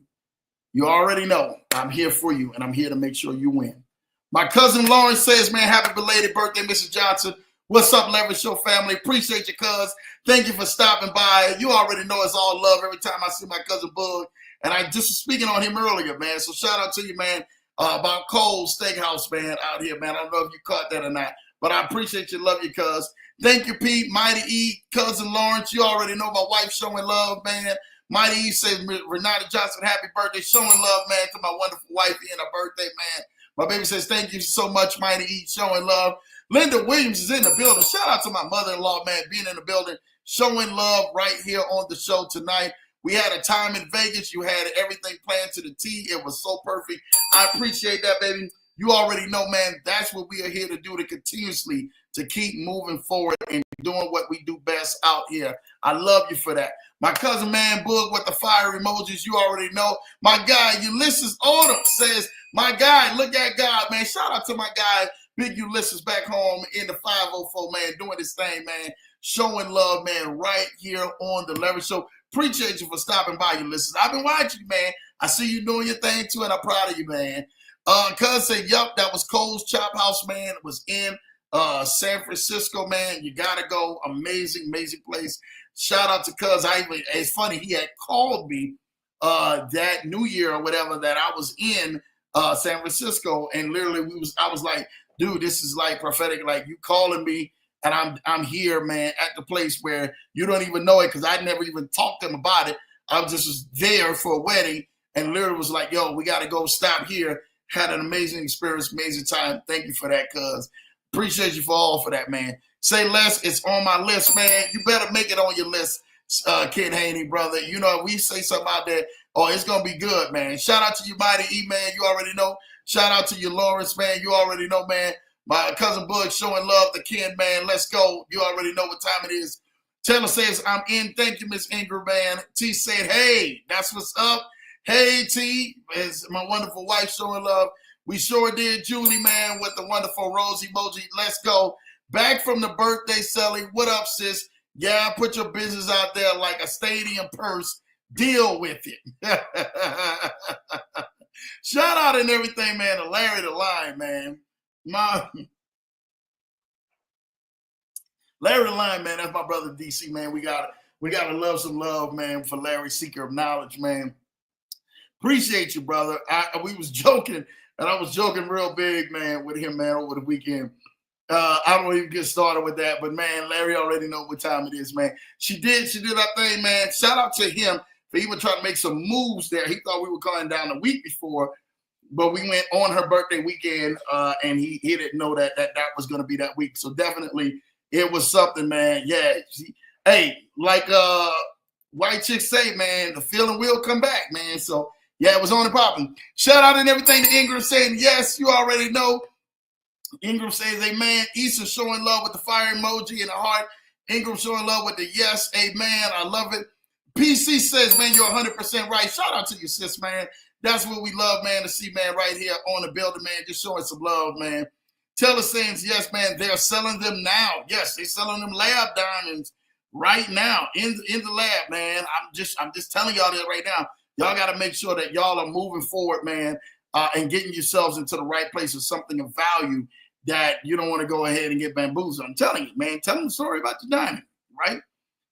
You already know I'm here for you, and I'm here to make sure you win. My cousin Lawrence says, man, happy belated birthday, Mrs. Johnson. What's up, Leverage Show family? Appreciate you, cuz. Thank you for stopping by. You already know it's all love every time I see my cousin Bug. And I just was speaking on him earlier, man. So shout out to you, man, about Cole's Steakhouse, man, out here, man. I don't know if you caught that or not, but I appreciate you. Love you, cuz. Thank you, Pete. Mighty E, cousin Lawrence. You already know my wife showing love, man. Mighty E says, Renata Johnson, happy birthday. Showing love, man, to my wonderful wife and her birthday, man. My baby says, thank you so much, Mighty E, showing love. Linda Williams is in the building. Shout out to my mother-in-law, man, being in the building, showing love right here on the show tonight. We had a time in Vegas. You had everything planned to the T. It was so perfect. I appreciate that, baby. You already know, man, that's what we are here to do, to continuously to keep moving forward and doing what we do best out here. I love you for that. My cousin, man, Boog with the fire emojis, you already know. My guy, Ulysses Odom says, my guy, look at God, man. Shout out to my guy, Big Ulysses back home in the 504, man, doing this thing, man. Showing love, man, right here on the Leverage Show. Appreciate you for stopping by, Ulysses. I've been watching you, man. I see you doing your thing, too, and I'm proud of you, man. Cuz said, yup, that was Cole's Chop House, man. It was in San Francisco, man. You got to go. Amazing, amazing place. Shout out to Cuz. It's funny, he had called me that New Year or whatever that I was in San Francisco, and literally I was like, dude, this is like prophetic. Like, you calling me, and I'm here, man, at the place where you don't even know it, because I never even talked to him about it. I was there for a wedding, and literally was like, yo, we got to go stop here. Had an amazing experience, amazing time. Thank you for that, cuz. Appreciate you for that, man. Say less, it's on my list, man. You better make it on your list, Ken Haney, brother. You know, we say something out there, oh, it's going to be good, man. Shout out to you, Mighty E, man. You already know. Shout out to you, Lawrence, man. You already know, man. My cousin Bud showing love to Ken, man. Let's go. You already know what time it is. Taylor says, I'm in. Thank you, Miss Ingram, man. T said, hey, that's what's up. Hey, T. It's my wonderful wife showing love. We sure did. Julie, man, with the wonderful rose emoji. Let's go. back from the birthday, Sally. What up, sis? Yeah, put your business out there like a stadium purse. Deal with it. Shout out and everything, man, to Larry the Lion, man. Larry the Lion, man, that's my brother DC, man. We gotta love some love, man, for Larry, seeker of knowledge, man. Appreciate you, brother. We was joking, and I was joking real big, man, with him, man, over the weekend. I don't even get started with that, but man, Larry already know what time it is, man. She did that thing, man. Shout out to him for even trying to make some moves there. He thought we were coming down the week before, but we went on her birthday weekend, and he didn't know that was going to be that week. So definitely, it was something, man. Yeah, hey, like white chicks say, man, the feeling will come back, man. So yeah, it was on and popping. Shout out and everything to Ingram saying yes. You already know. Ingram says, amen. Issa showing love with the fire emoji and the heart. Ingram showing love with the yes, amen. I love it. PC says, man, you're 100% right. Shout out to you, sis, man. That's what we love, man, to see, man, right here on the building, man, just showing some love, man. Teller saying, yes, man, they're selling them now. Yes, they're selling them lab diamonds right now in the lab, man. I'm just telling y'all this right now. Y'all got to make sure that y'all are moving forward, man, and getting yourselves into the right place of something of value that you don't want to go ahead and get bamboozled. I'm telling you, man, tell them the story about the diamond, right?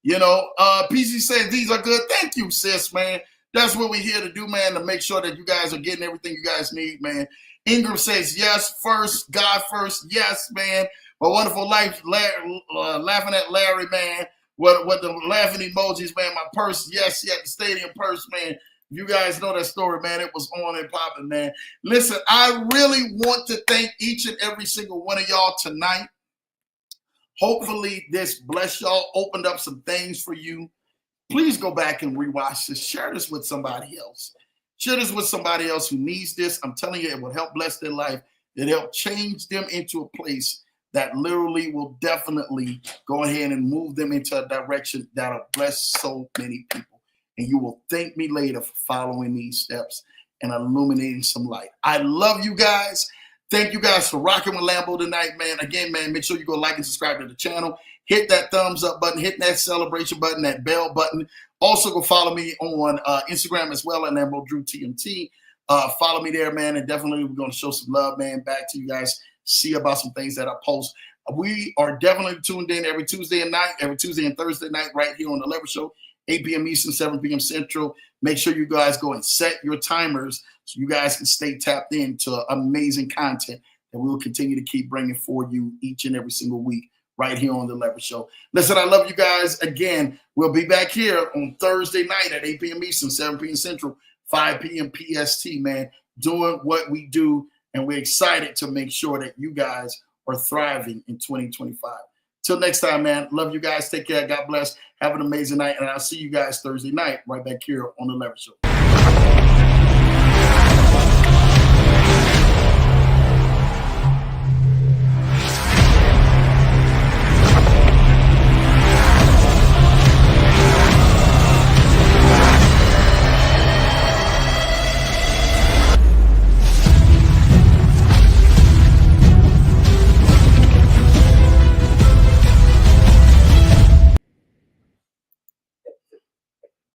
You know, PC says these are good. Thank you, sis, man. That's what we're here to do, man, to make sure that you guys are getting everything you guys need, man. Ingram says, yes, first, God first. Yes, man. My wonderful life, laughing at Larry, man. What the laughing emojis, man. My purse, yes, the stadium purse, man. You guys know that story, man. It was on and popping, man. Listen, I really want to thank each and every single one of y'all tonight. Hopefully this bless y'all, opened up some things for you. Please go back and rewatch this. Share this with somebody else. Share this with somebody else who needs this. I'm telling you, it will help bless their life. It'll help change them into a place that literally will definitely go ahead and move them into a direction that'll bless so many people. And you will thank me later for following these steps and illuminating some light. I love you guys. Thank you guys for rocking with Lambo tonight, man. Again, man, make sure you go like and subscribe to the channel. Hit that thumbs up button. Hit that celebration button, that bell button. Also, go follow me on Instagram as well at Lambo Drew TMT. Follow me there, man. And definitely we're going to show some love, man, back to you guys. See about some things that I post. We are definitely tuned in every Tuesday and Thursday night right here on The Leverage Show. 8 p.m. Eastern, 7 p.m. Central. Make sure you guys go and set your timers so you guys can stay tapped into amazing content that we will continue to keep bringing for you each and every single week right here on The Leverage Show. Listen, I love you guys. Again, we'll be back here on Thursday night at 8 p.m. Eastern, 7 p.m. Central, 5 p.m. PST, man, doing what we do. And we're excited to make sure that you guys are thriving in 2025. Till next time, man. Love you guys. Take care. God bless. Have an amazing night. And I'll see you guys Thursday night right back here on The Leverage Show.